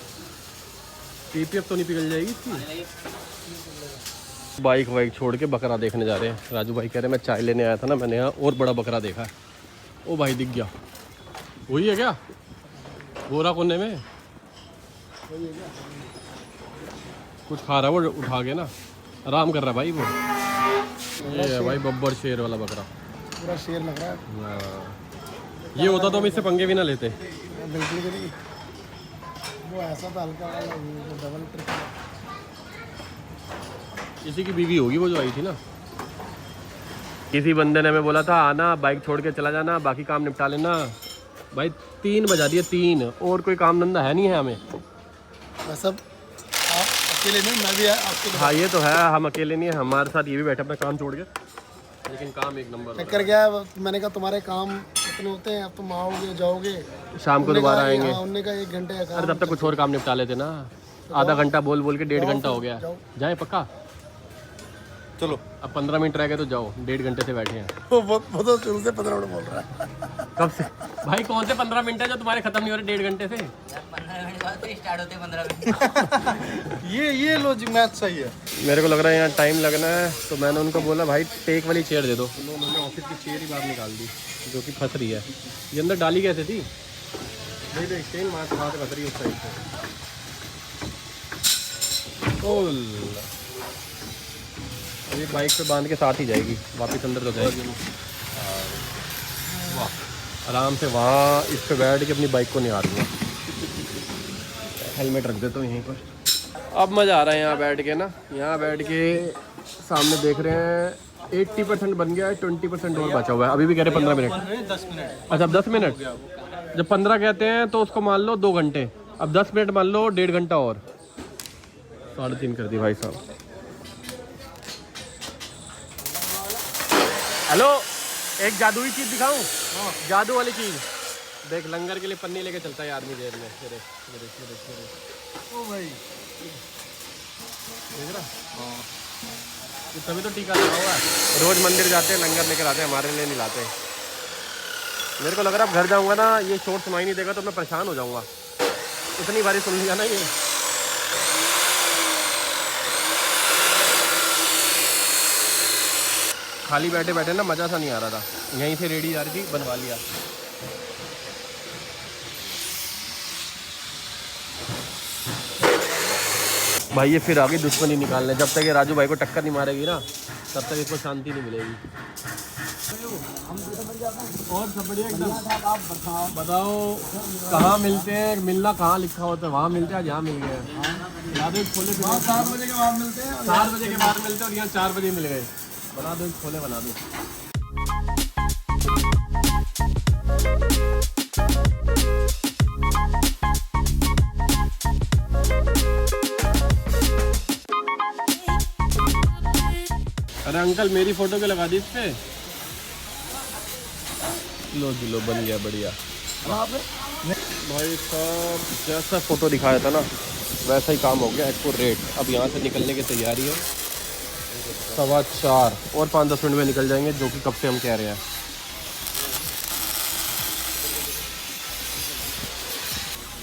पीपीएफ तो नहीं पिघल जाएगी इसकी। बाइक वाइक छोड़ के बकरा देखने जा रहे हैं। राजू भाई कह रहे हैं मैं चाय लेने आया था ना, मैंने यहाँ और बड़ा बकरा देखा है। ओ भाई दिख गया, वही है क्या, गोरा कोने में कुछ खा रहा है वो, उठा के ना आराम कर रहा है भाई वो। ये है भाई बब्बर शेर वाला बकरा, पूरा शेर लग रहा है। ये होता तो हम इससे पंगे भी ना लेते। बिल्कुल भी नहीं, वो ऐसा था हल्का वाला, डबल ट्रिपल। इसी की बीवी होगी वो जो आई थी ना। किसी बंदे ने हमें बोला था आना, बाइक छोड़ के चला जाना, बाकी काम निपटा लेना। भाई 3 बजा दिए, 3, और कोई काम धंधा है नहीं है हमें। सब आप अकेले नहीं, मैं भी आपके। हाँ ये तो है, हम अकेले नहीं है, हमारे साथ ये भी बैठे अपना काम छोड़ के, लेकिन काम एक नंबर। चक्कर क्या है, मैंने कहा तुम्हारे काम इतने होते हैं, अब तुम आओगे जाओगे, शाम को दोबारा आएंगे। उनने का 1 घंटे का। अरे तब तक कुछ और काम निपटा लेते ना। आधा घंटा बोल बोल के 1.5 घंटा हो गया। जाए पक्का, चलो अब 15 मिनट रह गए तो जाओ, 1.5 घंटे से बैठे हैं। वो तो शुरू से 15 मिनट बोल रहा है। कब से भाई, कौन से 15 मिनट है जो तुम्हारे खत्म नहीं हो रहे 1.5 घंटे से? 15 मिनट बाद तो स्टार्ट होते 15 मिनट। ये लॉजिक मैथ सही है। मेरे को लग रहा है यहाँ टाइम लगना है, तो मैंने उनको बोला भाई टेक वाली चेयर दे दो। उन्होंने ऑफिस की चेयर ही बाहर निकाल दी, जो कि फंस रही है। ये अंदर डाली कैसे थी? नहीं देख चेन वहाँ से फंस रही है उस साइड से। ये बाइक पे बांध के साथ ही जाएगी, वापस अंदर तो जाएगी नहीं। वाह, आराम से वहाँ इस पे बैठ के अपनी बाइक को निहार दूँगा। हेलमेट रख देता हूँ यहीं पर। अब मज़ा आ रहा है यहाँ बैठ के ना, यहाँ बैठ के सामने देख रहे हैं 80% बन गया है, 20% और बचा हुआ है। अभी भी कह रहे 15 मिनट। 10 मिनट। अच्छा अब 10 मिनट, जब 15 कहते हैं तो उसको मान लो 2 घंटे, अब 10 मिनट मान लो 1.5 घंटा और। 3.5 कर दी भाई साहब। हेलो, एक जादुई चीज़ दिखाऊं? जादू वाली चीज़ देख, लंगर के लिए पन्नी लेके चलता है आदमी जेब में। मेरे ओ भाई देख रहा? तभी तो टीका लगा हुआ है। रोज मंदिर जाते हैं, लंगर लेकर आते हैं, हमारे लिए नहीं लाते। मेरे को लग रहा है अब घर जाऊँगा ना, ये शोर सुनाई नहीं देगा तो मैं परेशान हो जाऊँगा। इतनी बारी सुन लिया ना ये। खाली बैठे बैठे ना मज़ा सा नहीं आ रहा था, यहीं से रेडी आ रही थी, बनवा लिया। भाई ये फिर आगे दुश्मनी निकालने, जब तक ये राजू भाई को टक्कर नहीं मारेगी ना तब तक इसको शांति नहीं मिलेगी। और सब बढ़िया एकदम। आप बताओ कहाँ मिलते हैं, मिलना कहाँ लिखा होता है, वहाँ मिलते हैं, यहाँ मिल गए। याद है छोले 7 बजे के बाद मिलते हैं, 4 बजे के बाद मिलते हैं, और यहाँ 4 बजे मिल गए। बना दो छोले, बना दो। अरे अंकल मेरी फोटो क्यों लगा दी इस पे? लो जी लो, बन गया बढ़िया। भाई साहब जैसा फोटो दिखाया था ना वैसा ही काम हो गया, एक्यूरेट। अब यहाँ से निकलने की तैयारी है, 4:15 और 5-10 मिनट में निकल जाएंगे, जो कि कब से हम कह रहे हैं।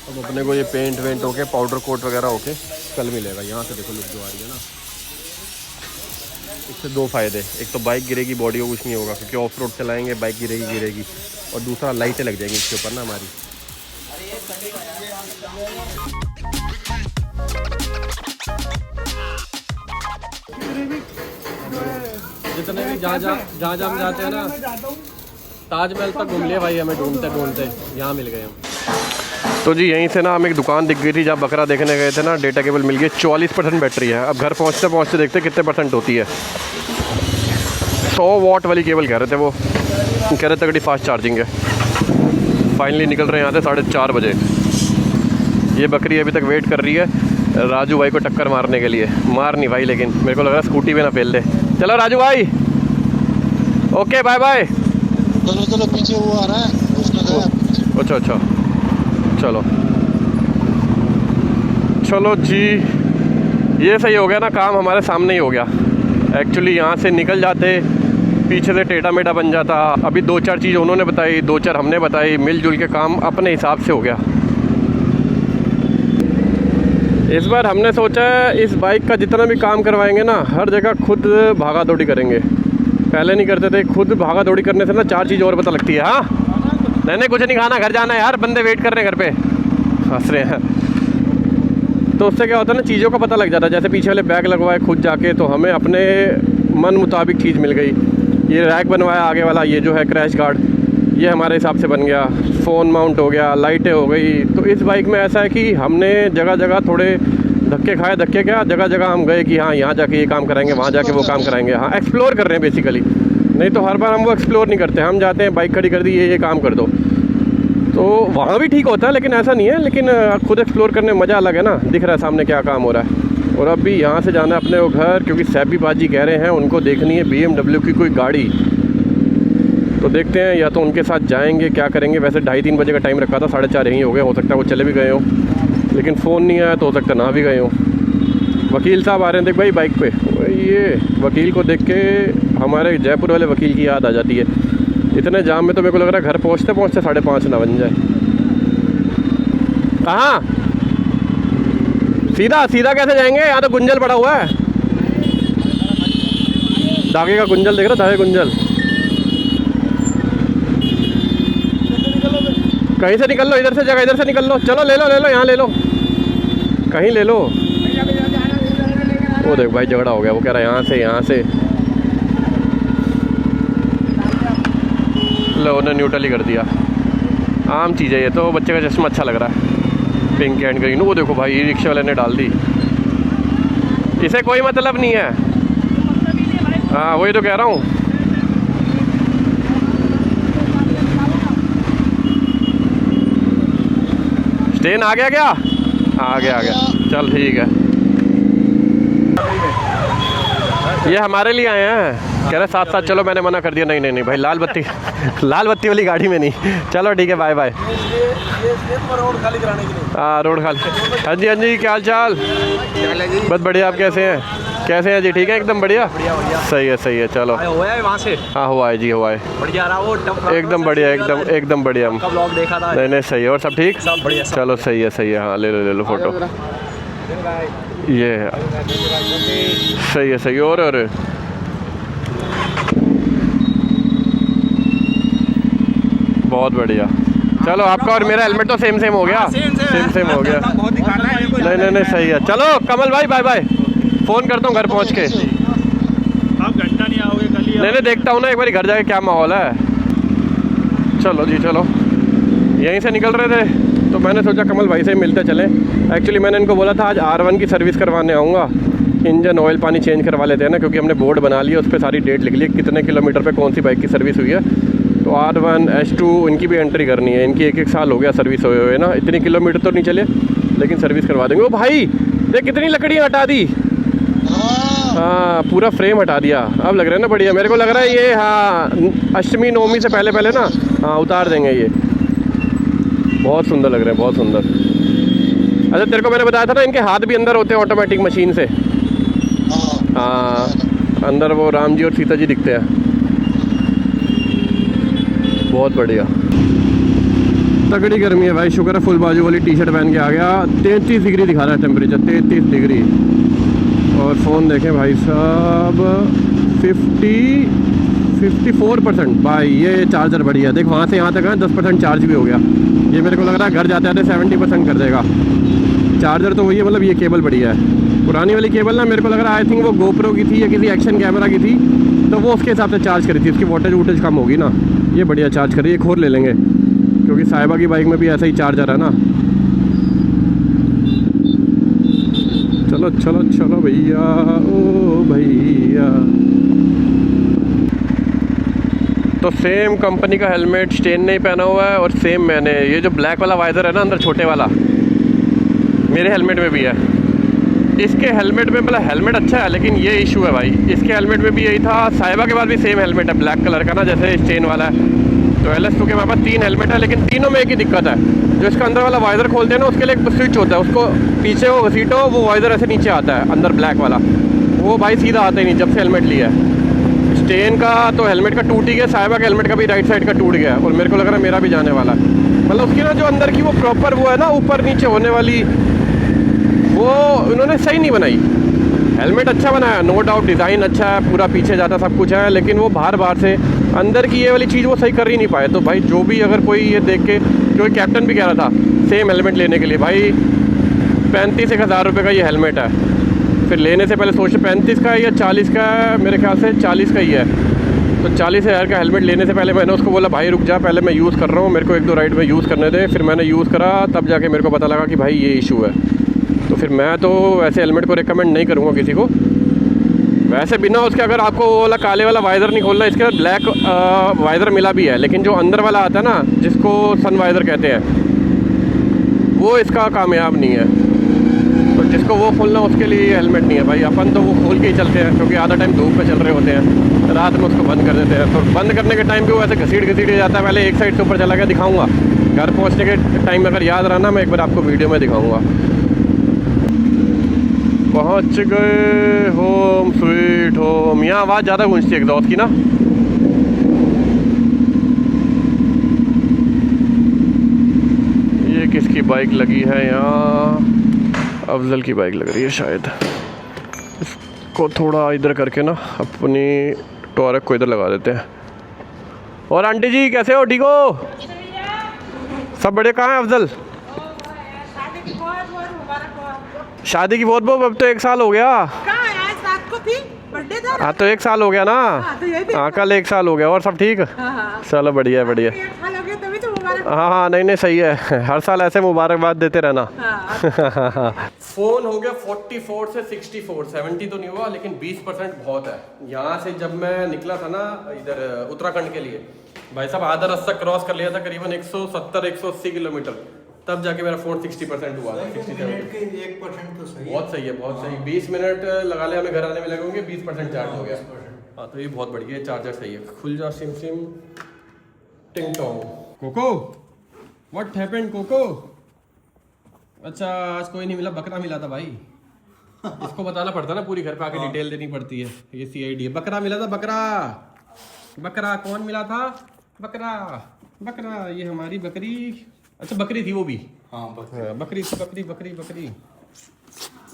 अब अपने को ये पेंट वेंट होके, पाउडर कोट वगैरह होके कल मिलेगा। यहाँ से देखो लुक जो आ रही है ना, इससे 2 फ़ायदे। एक तो बाइक गिरेगी, बॉडी को कुछ नहीं होगा क्योंकि ऑफ रोड चलाएंगे, बाइक गिरेगी। और दूसरा लाइटें लग जाएंगी इसके ऊपर ना हमारी। जितने भी जहाँ हम जाते हैं ना, ताजमहल तक घूम लिए भाई, हमें ढूंढते यहाँ मिल गए हम। तो जी यहीं से ना हमें एक दुकान दिख गई थी जहाँ बकरा देखने गए थे ना, डेटा केबल मिल गई। 44% बैटरी है। अब घर पहुँचते पहुँचते देखते कितने % होती है। 100 वाट वाली केबल कह रहे थे वो, कह रहे तगड़ी फास्ट चार्जिंग है। फाइनली निकल रहे हैं यहाँ से 4:30 बजे। ये बकरी अभी तक वेट कर रही है राजू भाई को टक्कर मारने के लिए। मार नहीं भाई, लेकिन मेरे को लग रहा है स्कूटी पे ना फेल दे। चलो राजू भाई, ओके बाय बाय। चलो पीछे वो आ रहा है, उसने गया। अच्छा चलो जी, ये सही हो गया ना, काम हमारे सामने ही हो गया। एक्चुअली यहाँ से निकल जाते, पीछे से टेढ़ा मेढ़ा बन जाता। अभी 2-4 चीज़ उन्होंने बताई, 2-4 हमने बताई, मिलजुल के काम अपने हिसाब से हो गया। इस बार हमने सोचा है इस बाइक का जितना भी काम करवाएंगे ना, हर जगह खुद भागा दौड़ी करेंगे। पहले नहीं करते थे। खुद भागा दौड़ी करने से ना 4 चीज़ और पता लगती है। हाँ नहीं कुछ नहीं खाना, घर जाना है यार, बंदे वेट कर रहे हैं घर पे, हंस रहे हैं। तो उससे क्या होता है ना, चीज़ों का पता लग जाता है। जैसे पीछे वाले बैग लगवाए खुद जाके, तो हमें अपने मन मुताबिक चीज़ मिल गई। ये रैक बनवाया आगे वाला, ये जो है क्रैश गार्ड, ये हमारे हिसाब से बन गया। फ़ोन माउंट हो गया, लाइटें हो गई। तो इस बाइक में ऐसा है कि हमने जगह जगह थोड़े धक्के खाए। धक्के क्या, जगह जगह हम गए कि हाँ यहाँ जाके ये काम कराएंगे, वहाँ जाके वो काम कराएंगे। हाँ एक्सप्लोर कर रहे हैं बेसिकली। नहीं तो हर बार हम वो एक्सप्लोर नहीं करते। हम जाते हैं, बाइक खड़ी कर दी, ये काम कर दो, तो वहाँ भी ठीक होता है, लेकिन ऐसा नहीं है। लेकिन खुद एक्सप्लोर करने में मज़ा अलग है ना, दिख रहा है सामने क्या काम हो रहा है। और अभी यहाँ से जाना है अपने वो घर, क्योंकि सैबी बाजी कह रहे हैं उनको देखनी है BMW की कोई गाड़ी। तो देखते हैं, या तो उनके साथ जाएंगे, क्या करेंगे। वैसे 2:30-3 बजे का टाइम रखा था, 4:30 यहीं हो गए। हो सकता है वो चले भी गए हों, लेकिन फ़ोन नहीं आया तो हो सकता ना भी गए हों। वकील साहब आ रहे हैं देख भाई बाइक पे। ये वकील को देख के हमारे जयपुर वाले वकील की याद आ जाती है। इतने जाम में तो मेरे को लग रहा है घर पहुँचते 5:30 ना बन जाए। कहाँ सीधा कैसे जाएंगे? यहाँ तो गुंजल पड़ा हुआ है, धागे का गुंजल देख रहा, धागे गुंजल। कहीं से निकल लो, इधर से जगह, इधर से निकल लो। चलो ले लो यहाँ ले लो, कहीं ले लो। वो देख भाई झगड़ा हो गया, वो कह रहा है यहाँ से लो, उन्होंने न्यूट्रल ही कर दिया। आम चीज़ है ये तो। बच्चे का चश्मा अच्छा लग रहा है, पिंक एंड ग्रीन। वो देखो भाई रिक्शे वाले ने डाल दी, इसे कोई मतलब नहीं है। हाँ वही तो कह रहा हूँ। स्टेन आ गया क्या? आ गया चल ठीक है। ये हमारे लिए आए हैं, कह रहे साथ चलो। मैंने मना कर दिया, नहीं भाई लाल बत्ती वाली गाड़ी में नहीं। चलो ठीक है, बाय बाय। रोड खाली कराने के लिए। हाँ रोड खाली। हाँ जी क्या हाल चाल? बस बढ़िया, आप कैसे हैं? कैसे हैं जी? ठीक है एकदम बढ़िया। सही है चलो। हुआ है वहाँ से? हाँ हुआ है जी, हुआ है। बढ़िया रहा वो एकदम बढ़िया, एकदम बढ़िया। ब्लॉग देखा था। नहीं सही है। और सब ठीक? सब बढ़िया। चलो सही है। हाँ ले लो फोटो। ये है सही है। और बहुत बढ़िया। चलो आपका और मेरा हेलमेट तो सेम हो गया। सेम हो गया। नहीं सही है। चलो कमल भाई बाय। फ़ोन करता हूँ घर पहुँच के। आप घंटा नहीं आओगे कल ही? नहीं देखता हूँ ना एक बार घर जाके क्या माहौल है। चलो जी चलो। यहीं से निकल रहे थे तो मैंने सोचा कमल भाई से मिलते चलें। एक्चुअली मैंने इनको बोला था आज R1 की सर्विस करवाने आऊँगा। इंजन ऑयल पानी चेंज करवा लेते हैं ना, क्योंकि हमने बोर्ड बना लिया, उस पर सारी डेट लिख ली कितने किलोमीटर पे कौन सी बाइक की सर्विस हुई है। तो R1 S2 इनकी भी एंट्री करनी है। इनकी 1 साल हो गया सर्विस हुए ना, इतनी किलोमीटर तो नहीं चले लेकिन सर्विस करवा देंगे। ओ भाई देख कितनी लकड़ियाँ हटा दी। हाँ पूरा फ्रेम हटा दिया। अब लग रहा है ना बढ़िया। मेरे को लग रहा है ये हाँ अष्टमी नवमी से पहले ना हाँ उतार देंगे ये। बहुत सुंदर लग रहे हैं, बहुत सुंदर। अच्छा तेरे को मैंने बताया था ना इनके हाथ भी अंदर होते हैं ऑटोमेटिक मशीन से। हाँ अंदर वो राम जी और सीता जी दिखते हैं। बहुत बढ़िया। तगड़ी गर्मी है भाई। शुक्र है फुल बाजू वाली टी शर्ट पहन के आ गया। 33 डिग्री दिखा रहा है टेम्परेचर, 33 डिग्री। और फ़ोन देखें भाई साहब 54% भाई। ये चार्जर बढ़िया। देख वहाँ से यहाँ तक है 10% चार्ज भी हो गया। ये मेरे को लग रहा है घर जाते आते 70% कर देगा। चार्जर तो वही है, मतलब ये केबल बढ़िया है। पुरानी वाली केबल ना मेरे को लग रहा है आई थिंक वो GoPro की थी या किसी एक्शन कैमरा की थी, तो वो उसके हिसाब से चार्ज करी थी। उसकी वोल्टेज कम होगी ना। ये बढ़िया चार्ज करी। एक और ले लेंगे क्योंकि साहिबा की बाइक में भी ऐसा ही चार्जर है ना। चलो भैया ओ भैया। तो सेम कंपनी का हेलमेट स्टेन ने ही पहना हुआ है और सेम मैंने। ये जो ब्लैक वाला वाइजर है ना अंदर छोटे वाला, मेरे हेलमेट में भी है। इसके हेलमेट में मतलब हेलमेट अच्छा है लेकिन ये इशू है भाई। इसके हेलमेट में भी यही था। साहिबा के पास भी सेम हेलमेट है ब्लैक कलर का ना, जैसे स्टेन वाला है। तो LS2 के हमारे पास 3 हेलमेट है लेकिन तीनों में एक ही दिक्कत है। जो इसका अंदर वाला वाइजर खोलते हैं ना उसके लिए एक स्विच होता है, उसको पीछे वो घसीटो वो वाइजर ऐसे नीचे आता है अंदर ब्लैक वाला। वो भाई सीधा आता ही नहीं जब से हेलमेट लिया है। स्टेन का तो हेलमेट का टूट ही गया, साहिबा के हेलमेट का भी राइट साइड का टूट गया और मेरे को लग रहा है मेरा भी जाने वाला है। मतलब उसकी ना जो अंदर की वो प्रॉपर वो है ना ऊपर नीचे होने वाली, वो उन्होंने सही नहीं बनाई। हेलमेट अच्छा बनाया नो डाउट, डिज़ाइन अच्छा है, पूरा पीछे जाता सब कुछ है, लेकिन वो बाहर से अंदर की ये वाली चीज़ वो सही कर ही नहीं पाए। तो भाई जो भी अगर कोई ये देख के, जो कैप्टन भी कह रहा था सेम हेलमेट लेने के लिए, भाई 35,000 रुपये का ये हेलमेट है। फिर लेने से पहले सोच 35 का या 40 का है, मेरे ख्याल से 40 का ही है। तो 40,000 का हेलमेट लेने से पहले मैंने उसको बोला भाई रुक जा, पहले मैं यूज़ कर रहा हूँ, मेरे को 1-2 राइड में यूज़ करने दे। फिर मैंने यूज़ करा तब जाके मेरे को पता लगा कि भाई ये इशू है। तो फिर मैं तो वैसे हेलमेट को रिकमेंड नहीं करूँगा किसी को। वैसे बिना उसके अगर आपको वो वाला काले वाला वाइज़र नहीं खोलना, इसके साथ ब्लैक वाइज़र मिला भी है, लेकिन जो अंदर वाला आता है ना जिसको सन वाइज़र कहते हैं, वो इसका कामयाब नहीं है। तो जिसको वो खोलना उसके लिए हेलमेट नहीं है भाई। अपन तो वो खोल के ही चलते हैं क्योंकि आधा टाइम धूप पे चल रहे होते हैं, रात में उसको बंद कर देते हैं। तो बंद करने के टाइम भी वो ऐसे घसीट ही जाता है। पहले एक साइड से ऊपर चला गया, दिखाऊंगा घर पहुंचने के टाइम में, अगर याद रहा ना मैं एक बार आपको वीडियो में दिखाऊंगा। पहुंच गए होम स्वीट होम। यहाँ आवाज़ ज़्यादा गूंजती है एग्जॉस्ट की ना। ये किसकी बाइक लगी है यहाँ? अफजल की बाइक लग रही है शायद। इसको थोड़ा इधर करके ना अपनी टॉरक को इधर लगा देते हैं। और आंटी जी कैसे हो? ठीक हो? सब बड़े। कहाँ है अफजल? शादी की बहुत अब तो 1 साल हो गया। हाँ तो 1 साल हो गया ना। हाँ कल 1 साल हो गया। और सब ठीक? चलो बढ़िया बढ़िया। हाँ नहीं सही है, हर साल ऐसे मुबारकबाद देते रहना। फ़ोन हो गया 44 से 64, 70 तो नहीं हुआ लेकिन 20% बहुत है। यहाँ से जब मैं निकला था ना इधर उत्तराखंड के लिए, भाई साहब आधा रास्ता क्रॉस कर लिया था, करीबन 170-180 किलोमीटर, तब जाके मेरा फ़ोन 60% हुआ। 1% तो सही, बहुत सही है, बहुत सही। 20 मिनट लगा ले, हमें घर आने में लगेंगे, 20% चार्ज हो गया। हाँ तो ये बहुत बढ़िया है, चार्जर सही है। खुल जा सिम सिम टिंग टोंग। Coco what happened Coco? अच्छा आज कोई नहीं मिला, बकरा मिला था भाई। इसको बताना पड़ता है ना, पूरी घर पे आके डिटेल देनी पड़ती है। ये CID है। बकरा मिला था, बकरा बकरा कौन मिला था? बकरा बकरा, ये हमारी बकरी। अच्छा बकरी थी वो भी। हाँ बकरी बकरी बकरी बकरी।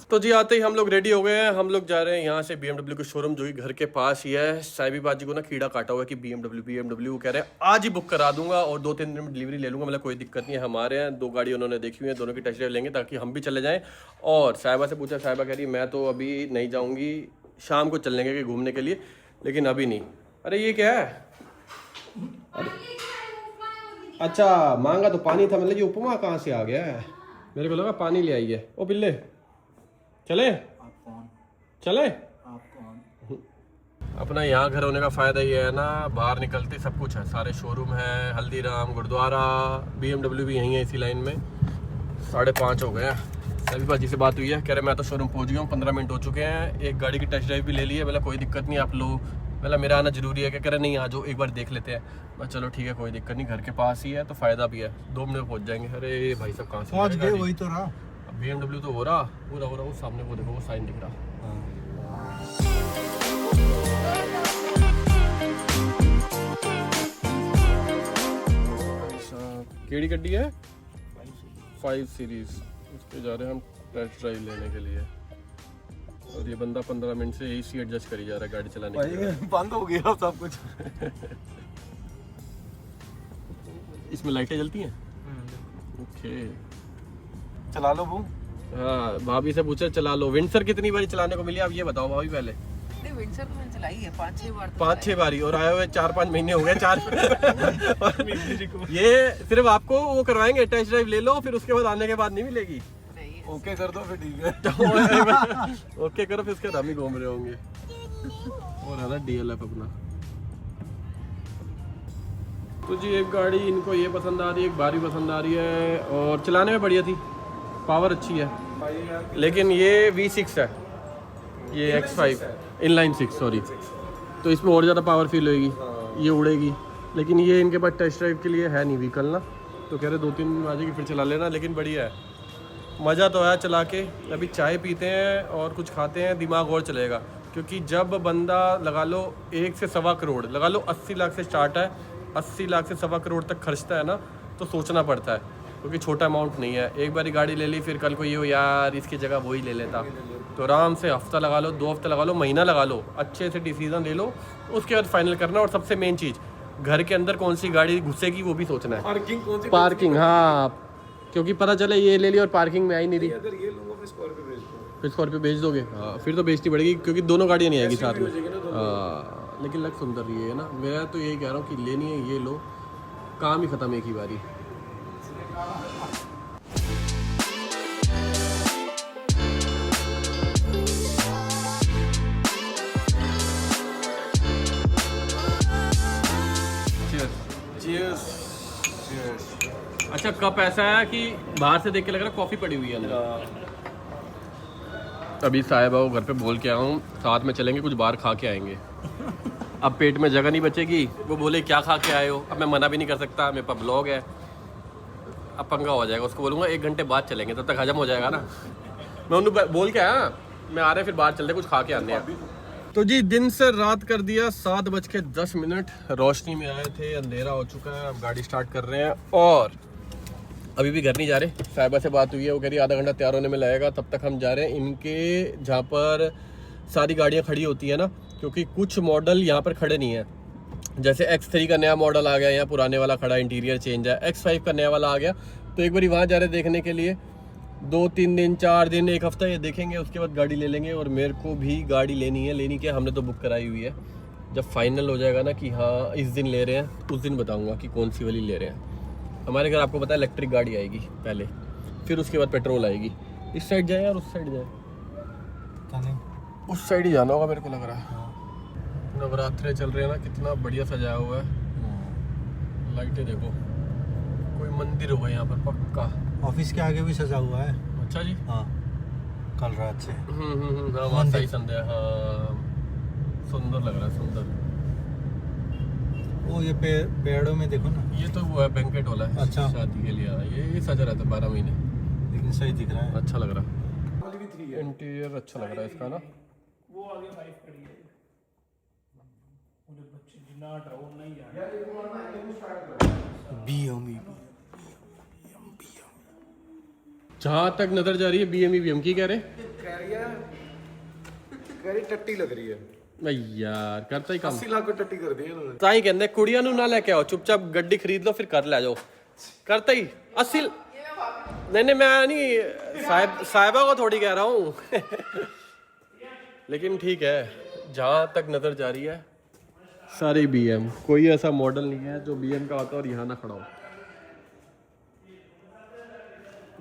तो जी आते ही हम लोग रेडी हो गए हैं। हम लोग जा रहे हैं यहाँ से BMW के शोरूम जो कि घर के पास ही है। साहिबी बाजी को ना कीड़ा काटा हुआ है कि BMW कह रहे हैं आज ही बुक करा दूंगा और 2-3 दिन में डिलीवरी ले लूंगा। मतलब कोई दिक्कत नहीं है। हमारे यहाँ 2 गाड़ी उन्होंने देखी हुई है, दोनों की टेस्ट ड्राइव लेंगे ताकि हम भी चले जाएं। और साहिबा से पूछा, साहिबा कह रही मैं तो अभी नहीं जाऊँगी, शाम को चल लेंगे घूमने के लिए, लेकिन अभी नहीं। अरे ये क्या है? अच्छा मांगा तो पानी था, मतलब ये उपमा कहाँ से आ गया है? मेरे को लगा पानी ले आई है। ओ बिल्ले चले? आप कौन? चले? आप कौन? अपना यहाँ घर होने का फायदा ये है ना, बाहर निकलते सब कुछ है, सारे शोरूम है, हल्दीराम, गुरुद्वारा, BMW भी यहीं है इसी लाइन में। 5:30 हो गए हैं। सभी बाजी से बात हुई है, कह रहे मैं तो शोरूम पहुँच गया हूँ, 15 मिनट हो चुके हैं। एक गाड़ी की टेस्ट ड्राइव भी ले ली है। मतलब कोई दिक्कत नहीं, आप लोग मतलब मेरा आना जरूरी है। क्या कह रहे नहीं आ जाओ एक बार देख लेते हैं। मैं चलो ठीक है कोई दिक्कत नहीं, घर के पास ही है तो फायदा भी है, 2 मिनट में पहुँच जाएंगे। अरे भाई साहब कहाँ से पहुंच गए? वही तो रहा BMW तो हो रहा पूरा हो रहा। वो सामने वो देखो, वो साइन दिख रहा। केड़ी गड्डी है? 5 सीरीज। इस पे जा रहे हैं हम टेस्ट ड्राइव लेने के लिए। और ये बंदा 15 मिनट से AC एडजस्ट करी जा रहा है गाड़ी चलाने के लिए। बंद हो गया सब कुछ। इसमें लाइटें जलती हैं? ओके चला लो वो। हाँ भाभी से पूछे चला लो। विंडसर कितनी बारी चलाने को मिली आप ये बताओ भाभी पहले? नहीं विंडसर तो मैंने चलाई है 5-6 बार। 5-6 बारी और आए हुए 4-5 महीने हो गए। 4 ये सिर्फ आपको वो करवाएंगे, टेस्ट ड्राइव ले लो, फिर उसके बाद आने के बाद नहीं मिलेगी। ओके कर दो फिर ठीक है। ओके करो, फिर उसके बाद हम ही घूम रहे होंगे। और है ना DLF अपना। तो जी एक गाड़ी इनको ये पसंद आ रही है, एक बारी पसंद आ रही है और चलाने में बढ़िया थी, पावर अच्छी है। लेकिन ये V6 है, ये X5 इनलाइन 6 सॉरी, तो इसमें और ज़्यादा पावर फील होगी, ये उड़ेगी। लेकिन ये इनके पास टेस्ट ड्राइव के लिए है नहीं व्हीकल ना, तो कह रहे 2-3 बजे की फिर चला लेना। लेकिन बढ़िया है, मज़ा तो आया चला के। अभी चाय पीते हैं और कुछ खाते हैं, दिमाग और चलेगा। क्योंकि जब बंदा लगा लो 1 से 1.25 करोड़, लगा लो 80 लाख से स्टार्ट है, 80 लाख से 1.25 करोड़ तक खर्चता है ना, तो सोचना पड़ता है, क्योंकि छोटा अमाउंट नहीं है। एक बारी गाड़ी ले ली, फिर कल को ये हो यार इसकी जगह वही ले लेता, तो आराम से हफ्ता लगा लो, 2 हफ्ते लगा लो, महीना लगा लो, अच्छे से डिसीजन ले लो, उसके बाद फाइनल करना। और सबसे मेन चीज़, घर के अंदर कौन सी गाड़ी घुसेगी वो भी सोचना है। पार्किंग कौन सी? पार्किंग, हाँ, क्योंकि पता चले ये ले ली और पार्किंग में आई नहीं रही, अगर ये लूंगा फिर स्कॉर्पियो भेज दो। फिर स्कॉर्पियो भेज दोगे? हाँ फिर तो बेचती पड़ेगी, क्योंकि दोनों गाड़ियाँ नहीं आएगी साथ में। हाँ लेकिन लग सुंदर रही है ना। मैं तो यही कह रहा हूँ कि लेनी है ये लो, काम ही खत्म एक ही बारी। अच्छा कप ऐसा है कि बाहर से देख के लग रहा है कॉफ़ी पड़ी हुई है अंदर। अभी साहिबा को घर पे बोल के आया हूँ, साथ में चलेंगे, कुछ बाहर खा के आएंगे। अब पेट में जगह नहीं बचेगी, वो बोले क्या खा के आए हो। अब मैं मना भी नहीं कर सकता, मेरे पास ब्लॉग है, अब पंगा हो जाएगा। उसको बोलूँगा 1 घंटे बाद चलेंगे, तब तक हजम हो जाएगा ना। मैं उन्हें बोल के आया मैं आ रहे फिर बाहर चलते, कुछ खा के आने हैं। तो जी दिन से रात कर दिया, 7:10। रोशनी में आए थे, अंधेरा हो चुका है। अब गाड़ी स्टार्ट कर रहे हैं और अभी भी घर नहीं जा रहे। साहिबा से बात हुई है, वो कह रही आधा घंटा तैयार होने में लगेगा, तब तक हम जा रहे हैं इनके जहाँ पर सारी गाड़ियाँ खड़ी होती है ना, क्योंकि कुछ मॉडल यहाँ पर खड़े नहीं है। जैसे X3 का नया मॉडल आ गया, यहाँ पुराने वाला खड़ा, इंटीरियर चेंज है। X5 का नया वाला आ गया, तो एक बारी वहाँ जा रहे देखने के लिए। 2-3 दिन, 4 दिन, 1 हफ्ता ये देखेंगे, उसके बाद गाड़ी ले लेंगे। और मेरे को भी गाड़ी लेनी है, लेनी क्या, हमने तो बुक कराई हुई है। जब फाइनल हो जाएगा ना कि हाँ इस दिन ले रहे हैं, उस दिन बताऊँगा कि कौन सी वाली ले रहे हैं। हमारे घर आपको पता है इलेक्ट्रिक गाड़ी आएगी पहले, फिर उसके बाद पेट्रोल आएगी। इस साइड जाए और उस साइड जाए? उस साइड ही जाना होगा मेरे को लग रहा है। नवरात्रे चल रहे हैं ना, कितना बढ़िया सजाया हुआ है। लाइटें देखो, कोई मंदिर होगा यहाँ पर पक्का। ऑफिस के आगे भी सजा हुआ है। अच्छा जी। हाँ कल रात से। हाँ वहाँ सही संध्या। हाँ सुंदर लग रहा है, सुंदर। वो ये पेड़ों में देखो ना, ये तो वो है बैंकेट वाला है। अच्छा शादी के लिए ये सजा रहता है 12 महीने, लेकिन सही दिख रहा है, अच्छा लग रहा है। इंटीरियर अच्छा लग रहा है इसका ना। वो आगे 5 खड़ी है मुझे बच्चे जितना ड्रोन नहीं यार जहाँ तक नजर जा रही है BM की कह रहे टट्टी लग रही है नहीं यार करता ही काम 80 लाख को टट्टी कर दी इन्होंने। ਤਾਂ ਹੀ ਕਹਿੰਦੇ ਕੁੜੀਆਂ ਨੂੰ ਨਾ ਲੈ ਕੇ ਆਓ ਚੁੱਪਚਾਪ ਗੱਡੀ ਖਰੀਦ ਲਓ ਫਿਰ ਕਰ ਲੈ ਜਾਓ करता ही 80 नहीं मैं नहीं साहिबा को थोड़ी कह रहा हूँ लेकिन ठीक है जहाँ तक नजर जा रही है सारे BM कोई ऐसा मॉडल नहीं है जो BM का होता है और यहाँ ना खड़ा हो।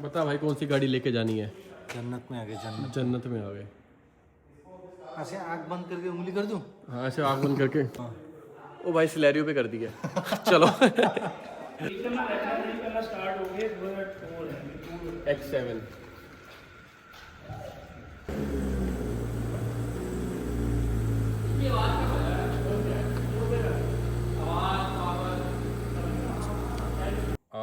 बता भाई कौन सी गाड़ी लेके जानी है? जन्नत में आ गए जन्नत में आ गए। ऐसे आँख बंद करके उंगली कर दूं? हाँ ऐसे आँख बंद करके ओ भाई सिलेरियो पे कर दिया चलो स्टार्ट हो गए 2004 X7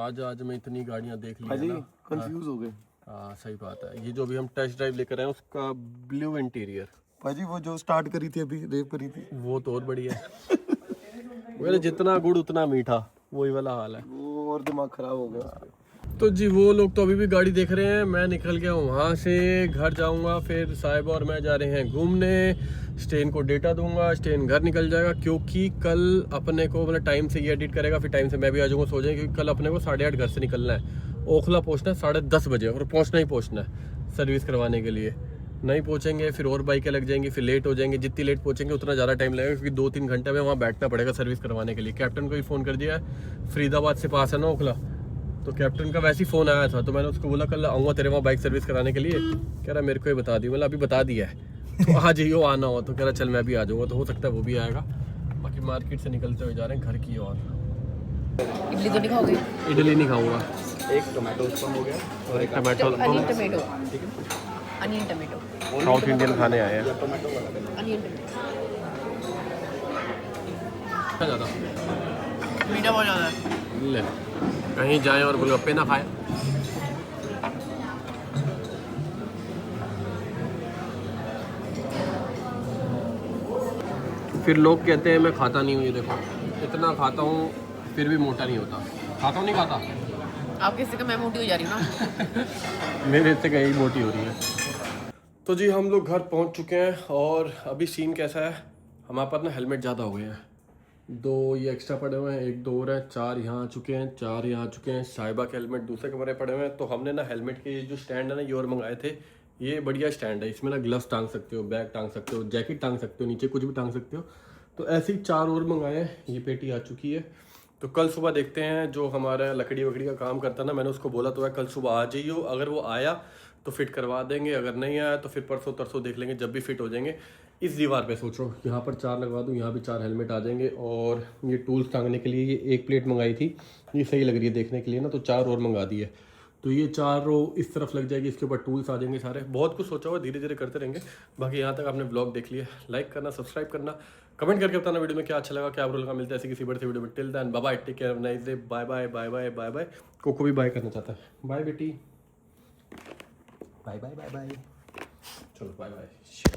आज मैं इतनी गाड़ियाँ देख ली है ना कंफ्यूज हो गए हाँ सही बात है। ये जो भी हम टेस्ट ड्राइव लेकर आए हैं उसका ब्लू इंटीरियर भाजी वो जो स्टार्ट करी थी अभी रेव करी थी वो तो और बढ़िया है बोले जितना गुड़ उतना मीठा वही वाला हाल है। वो और दिमाग खराब हो गया। तो जी वो लोग तो अभी भी गाड़ी देख रहे हैं, मैं निकल गया हूँ वहाँ से, घर जाऊँगा, फिर साहिबा और मैं जा रहे हैं घूमने। स्टेन को डेटा दूंगा, स्टेन घर निकल जाएगा क्योंकि कल अपने को मतलब टाइम से ये एडिट करेगा, फिर टाइम से मैं भी आ जाऊँगा सो जाएंगे क्योंकि कल अपने को 8:30 घर से निकलना है, ओखला पहुँचना है 10:30 बजे और पहुँचना ही पहुँचना है सर्विस करवाने के लिए। नहीं पहुँचेंगे फिर और बाइकें लग जाएंगी, फिर लेट हो जाएंगे, जितनी लेट पहुँचेंगे उतना ज़्यादा टाइम लगेगा क्योंकि 2-3 घंटे में वहाँ बैठना पड़ेगा सर्विस करवाने के लिए। कैप्टन को ही फ़ोन कर दिया है, फरीदाबाद से पास है ना ओखला, तो कैप्टन का वैसे ही फ़ोन आया था तो मैंने उसको बोला कल आऊँगा तेरे वहाँ बाइक सर्विस कराने के लिए। कह रहा मेरे को ही बता दी, मतलब अभी बता दिया है तो आज ही वो आना हो, तो कह रहा चल मैं भी आ जाऊँगा, तो हो सकता है वो भी आएगा। बाकी मार्केट से निकलते हुए जा रहे हैं घर की ओर। इडली तो नहीं खाओगे? इडली नहीं खाऊंगा, एक टोमेटो स्पम हो गया और एक tomato onion tomato, onion tomato, south Indian खाने आए हैं। अनियन टमेटो क्या ज़्यादा मीठा बहुत ज़्यादा है। ले कहीं जाएं और गोलगप्पे ना खाएं। फिर लोग कहते हैं मैं खाता नहीं हूँ, ये देखो इतना खाता हूँ फिर भी मोटा नहीं होता। खाता हूँ नहीं खाता आप किसी का मैं मोटी हो जा रही हूँ ना। मेरे से कहीं मोटी हो रही है। तो जी हम लोग घर पहुँच चुके हैं और अभी सीन कैसा है, हमारे पास ना हेलमेट ज़्यादा हो गए हैं, 2 ये एक्स्ट्रा पड़े हुए हैं, 1 2 और हैं, 4 यहाँ आ चुके हैं, 4 यहाँ आ चुके हैं। साहिबा के हेलमेट दूसरे कमरे पड़े हुए हैं। तो हमने ना हेलमेट के जो स्टैंड है ना ये और मंगाए थे, ये बढ़िया स्टैंड है, इसमें ना ग्लव्स टांग सकते हो, बैग टांग सकते हो, जैकेट टांग सकते हो, नीचे कुछ भी टांग सकते हो। तो ऐसे ही 4 और मंगाए हैं, ये पेटी आ चुकी है। तो कल सुबह देखते हैं, जो हमारा लकड़ी वकड़ी का काम करता है ना, मैंने उसको बोला तो है कल सुबह आ जाइयो, अगर वो आया तो फिट करवा देंगे, अगर नहीं आया तो फिर परसों तरसों देख लेंगे जब भी फिट हो जाएंगे। इस दीवार पे सोचो यहाँ पर 4 लगवा दूँ, यहाँ भी 4 हेलमेट आ जाएंगे। और ये टूल्स टांगने के लिए ये 1 प्लेट मंगाई थी, ये सही लग रही है देखने के लिए ना, तो 4 और मंगा दी है। तो ये 4 रो इस तरफ लग जाएगी, इसके ऊपर टूल्स आ जाएंगे सारे। बहुत कुछ सोचा हुआ, धीरे धीरे करते रहेंगे। बाकी यहाँ तक आपने ब्लॉग देख लिया, लाइक करना, सब्सक्राइब करना, कमेंट करके बताना वीडियो में क्या अच्छा लगा, क्या बुरा लगा। मिलता है ऐसी किसी बड़े से वीडियो में। Till then bye bye, take care, nice day, bye bye bye bye bye bye. Coco भी बाय करना चाहता है, बाय बेटी, बाय बाय बाय बाय, चलो बाय बाय।